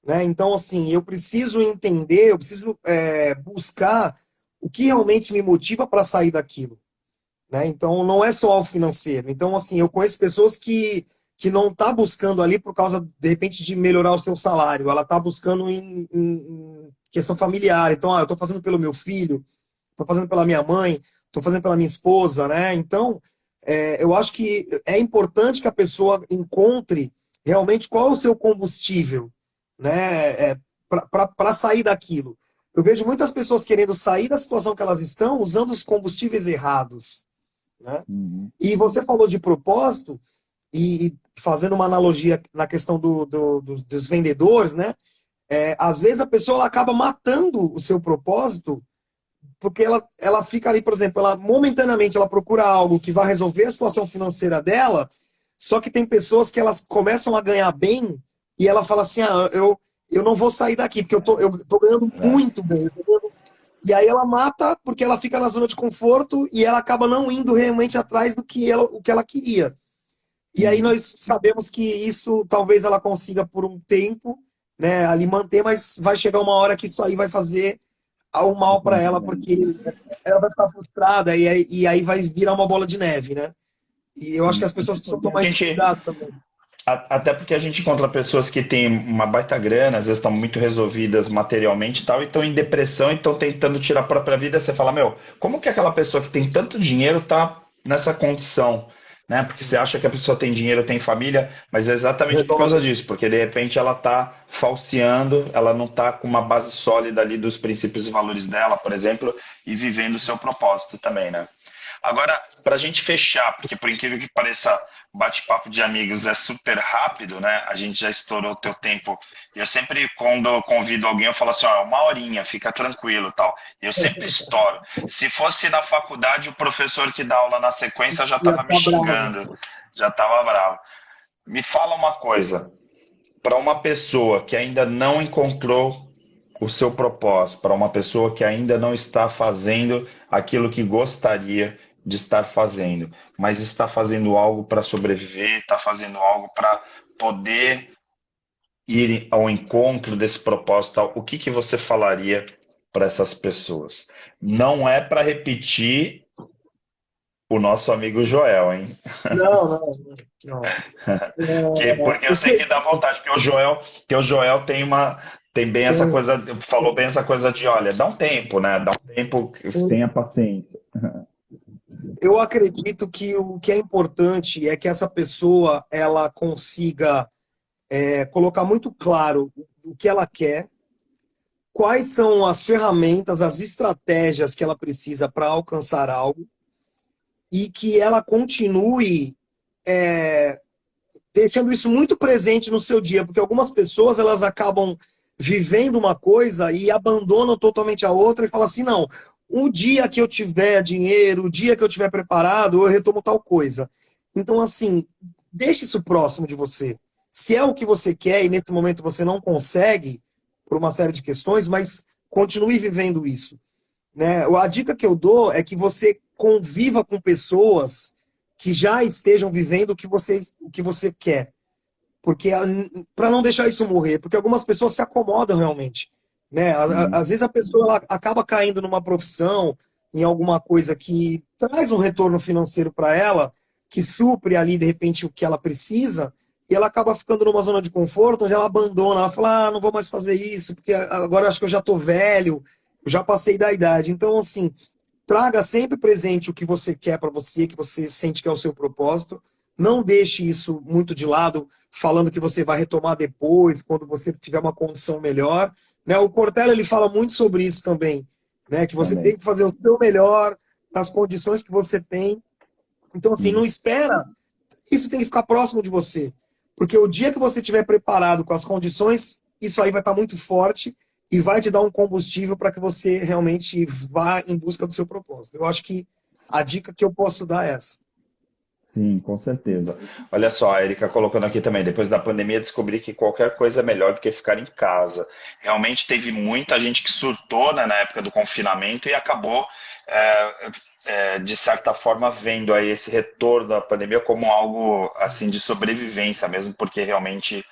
né? Então, assim, eu preciso entender, eu preciso buscar o que realmente me motiva para sair daquilo, né? Então, não é só o financeiro. Então, assim, eu conheço pessoas que não tá buscando ali por causa, de repente, de melhorar o seu salário. Ela tá buscando em questão familiar. Então, eu tô fazendo pelo meu filho, tô fazendo pela minha mãe, tô fazendo pela minha esposa, né? Então, eu acho que é importante que a pessoa encontre realmente qual é o seu combustível, né? Para sair daquilo. Eu vejo muitas pessoas querendo sair da situação que elas estão usando os combustíveis errados, né? Uhum. E você falou de propósito, e fazendo uma analogia na questão dos vendedores, né? Às vezes a pessoa ela acaba matando o seu propósito porque ela fica ali, por exemplo, ela momentaneamente ela procura algo que vai resolver a situação financeira dela, só que tem pessoas que elas começam a ganhar bem e ela fala assim, eu não vou sair daqui, porque eu tô ganhando muito bem. E aí ela mata porque ela fica na zona de conforto e ela acaba não indo realmente atrás do que o que ela queria. E aí Uhum. nós sabemos que isso talvez ela consiga por um tempo, né, ali manter, mas vai chegar uma hora que isso aí vai fazer ao A mal para ela, porque consequência. ela vai ficar frustrada e aí vai virar uma bola de neve, né? E eu acho que Sim. as pessoas Até precisam porque a tomar esse gente, cuidado também. até porque a gente encontra pessoas que têm uma baita grana, às vezes estão muito resolvidas materialmente e tal, e estão em depressão e estão tentando tirar a própria vida. Você fala, meu, como que aquela pessoa que tem tanto dinheiro está nessa condição? Né? Porque você acha que a pessoa tem dinheiro, tem família, mas é exatamente por causa Resolve. disso, porque de repente ela está falseando, ela não está com uma base sólida ali dos princípios e valores dela, por exemplo, e vivendo o seu propósito também, né? Agora, para a gente fechar, porque por incrível que pareça, bate-papo de amigos é super rápido, né? A gente já estourou o teu tempo. Eu sempre, quando eu convido alguém, eu falo assim, ó, uma horinha, fica tranquilo, tal. E eu sempre estouro. Se fosse na faculdade, o professor que dá aula na sequência já Ia estava me ficar bravo. xingando, já estava bravo. Me fala uma coisa, para uma pessoa que ainda não encontrou o seu propósito, para uma pessoa que ainda não está fazendo aquilo que gostaria de estar fazendo, mas está fazendo algo para sobreviver, está fazendo algo para poder ir ao encontro desse propósito, o que que você falaria para essas pessoas? Não é para repetir o nosso amigo Joel, hein? Não, não, não. Porque eu O sei que que, dá vontade, que o Joel tem bem essa coisa, falou bem essa coisa de, olha, dá um tempo, né? Dá um tempo, tenha paciência. Eu acredito que o que é importante é que essa pessoa ela consiga colocar muito claro o que ela quer, quais são as ferramentas, as estratégias que ela precisa para alcançar algo e que ela continue deixando isso muito presente no seu dia, porque algumas pessoas elas acabam vivendo uma coisa e abandonam totalmente a outra e falam assim, não, um dia que eu tiver dinheiro, o dia que eu tiver preparado, eu retomo tal coisa. Então, assim, deixe isso próximo de você. Se é o que você quer e nesse momento você não consegue, por uma série de questões, mas continue vivendo isso, né? A dica que eu dou é que você conviva com pessoas que já estejam vivendo o que você quer. Porque para não deixar isso morrer, porque algumas pessoas se acomodam realmente, né? Sim, Às vezes a pessoa ela acaba caindo numa profissão, em alguma coisa que traz um retorno financeiro para ela, que supre ali de repente o que ela precisa, e ela acaba ficando numa zona de conforto, onde ela abandona, ela fala: "Ah, não vou mais fazer isso, porque agora eu acho que eu já tô velho, eu já passei da idade". Então, assim, traga sempre presente o que você quer para você, que você sente que é o seu propósito. Não deixe isso muito de lado, falando que você vai retomar depois, quando você tiver uma condição melhor. Né? O Cortella ele fala muito sobre isso também, né? Que você também. tem que fazer o seu melhor nas condições que você tem. Então, assim, não Sim. espera. Isso tem que ficar próximo de você. Porque o dia que você estiver preparado com as condições, isso aí vai estar muito forte e vai te dar um combustível para que você realmente vá em busca do seu propósito. Eu acho que a dica que eu posso dar é essa. Sim, com certeza. Olha só, a Erika colocando aqui também, depois da pandemia descobri que qualquer coisa é melhor do que ficar em casa. Realmente teve muita gente que surtou, né, na época do confinamento e acabou, de certa forma, vendo aí esse retorno da pandemia como algo assim de sobrevivência mesmo, porque realmente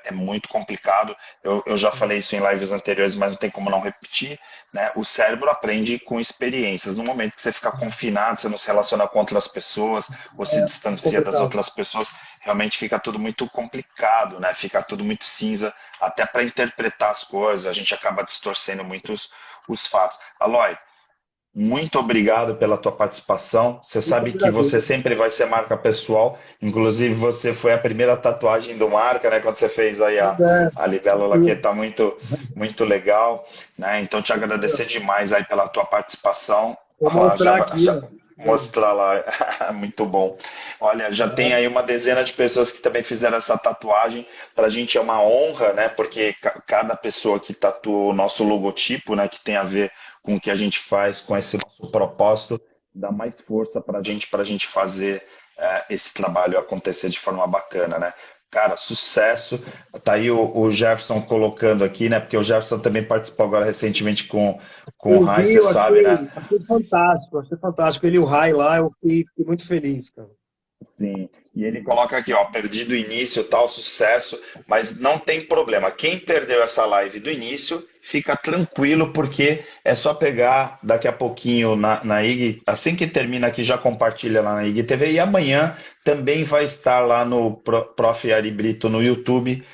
é muito complicado. Eu já falei isso em lives anteriores, mas não tem como não repetir, né? O cérebro aprende com experiências. No momento que você fica confinado, você não se relaciona com outras pessoas, ou se É distancia das complicado. outras pessoas, realmente fica tudo muito complicado, né? Fica tudo muito cinza, até para interpretar as coisas, a gente acaba distorcendo muito os fatos. Aloy, muito obrigado pela tua participação. Você Eu que sabe que você agradeço. sempre vai ser marca pessoal. Inclusive, você foi a primeira tatuagem do marca, né? Quando você fez aí Pois é, a libélula, que sim. tá muito, muito legal, né? Então, te agradecer demais aí pela tua participação. Vou Ah, mostrar aqui, ó. mostrar lá, muito bom. Olha, já tem aí uma dezena de pessoas que também fizeram essa tatuagem. Para a gente é uma honra, né? Porque cada pessoa que tatua o nosso logotipo, né? Que tem a ver com o que a gente faz, com esse nosso propósito, dá mais força para a gente fazer esse trabalho acontecer de forma bacana, né? Cara, sucesso. Tá aí o Jefferson colocando aqui, né? Porque o Jefferson também participou agora recentemente com o Eu Rai, vi, você sabe, né? achei fantástico, achei fantástico. Ele e o Rai lá, eu fiquei muito feliz, cara. Sim, e ele coloca aqui, ó, perdi do início, tal, sucesso, mas não tem problema. Quem perdeu essa live do início, fica tranquilo, porque é só pegar daqui a pouquinho na IG, assim que termina aqui, já compartilha lá na IG TV, e amanhã também vai estar lá no Prof. Ari Brito no YouTube,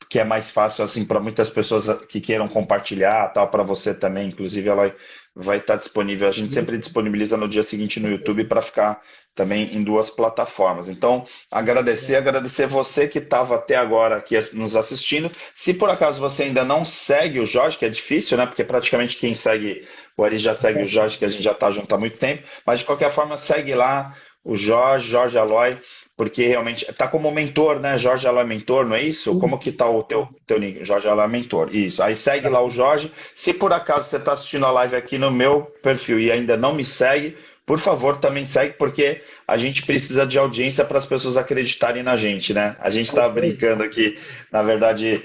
que é mais fácil assim para muitas pessoas que queiram compartilhar, tal, para você também, inclusive ela vai estar disponível. A gente sempre disponibiliza no dia seguinte no YouTube para ficar também em duas plataformas. Então, agradecer você que estava até agora aqui nos assistindo. Se por acaso você ainda não segue o Jorge, que é difícil, né? Porque praticamente quem segue o Ari já segue o Jorge, que a gente já está junto há muito tempo. Mas de qualquer forma, segue lá o Jorge Aloy, porque realmente tá como mentor, né? Jorge Alá Mentor, não é isso? Como que tá o teu nick? Jorge Alá Mentor. Isso. Aí segue lá o Jorge. Se por acaso você tá assistindo a live aqui no meu perfil e ainda não me segue, por favor, também segue, porque a gente precisa de audiência para as pessoas acreditarem na gente, né? A gente está brincando aqui, na verdade,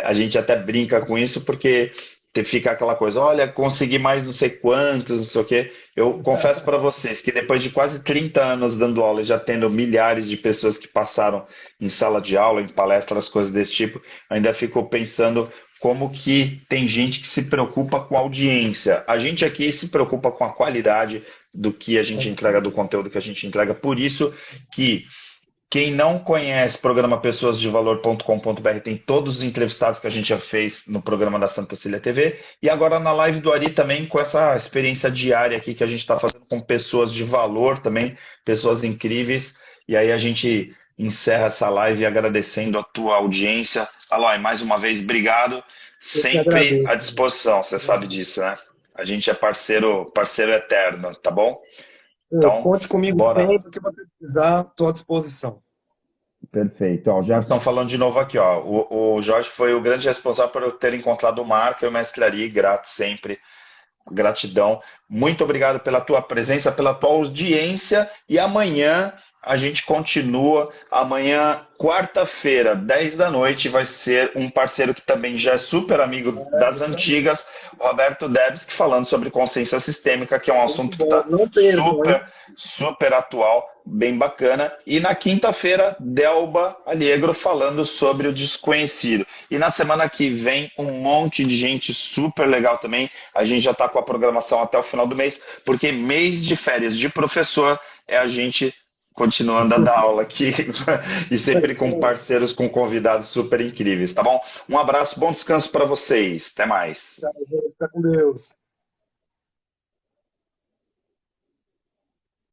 a gente até brinca com isso, porque fica aquela coisa, olha, consegui mais não sei quantos, não sei o quê. Eu confesso para vocês que depois de quase 30 anos dando aula e já tendo milhares de pessoas que passaram em sala de aula, em palestras, coisas desse tipo, ainda fico pensando como que tem gente que se preocupa com a audiência. A gente aqui se preocupa com a qualidade do que a gente entrega, do conteúdo que a gente entrega. Por isso que Quem não conhece o programa pessoasdevalor.com.br tem todos os entrevistados que a gente já fez no programa da Santa Cecília TV e agora na live do Ari também com essa experiência diária aqui que a gente está fazendo com pessoas de valor também, pessoas incríveis. E aí a gente encerra essa live agradecendo a tua audiência. Aloy, mais uma vez, obrigado. Eu que Sempre à agradeço. disposição, você sabe disso, né? A gente é parceiro eterno, tá bom? Pô, Então, conte comigo bora. sempre, que você precisar, estou à disposição. Perfeito. Ó, o Jefferson falando de novo aqui, ó. O Jorge foi o grande responsável por eu ter encontrado o Marco e o Mestre Ari, grato sempre. Gratidão. Muito obrigado pela tua presença, pela tua audiência. E amanhã a gente continua. Amanhã, quarta-feira, 10 da noite, vai ser um parceiro que também já é super amigo É, das isso aí. antigas, Roberto Debski, falando sobre consciência sistêmica, que é um Muito assunto que bom. está Não percam, super, hein? super atual, bem bacana. E na quinta-feira, Delba Allegro falando sobre o desconhecido. E na semana que vem, um monte de gente super legal também. A gente já está com a programação até o final do mês, porque mês de férias de professor é a gente continuando a dar aula aqui e sempre com parceiros, com convidados super incríveis, tá bom? Um abraço, bom descanso para vocês. Até mais. Fica com Deus.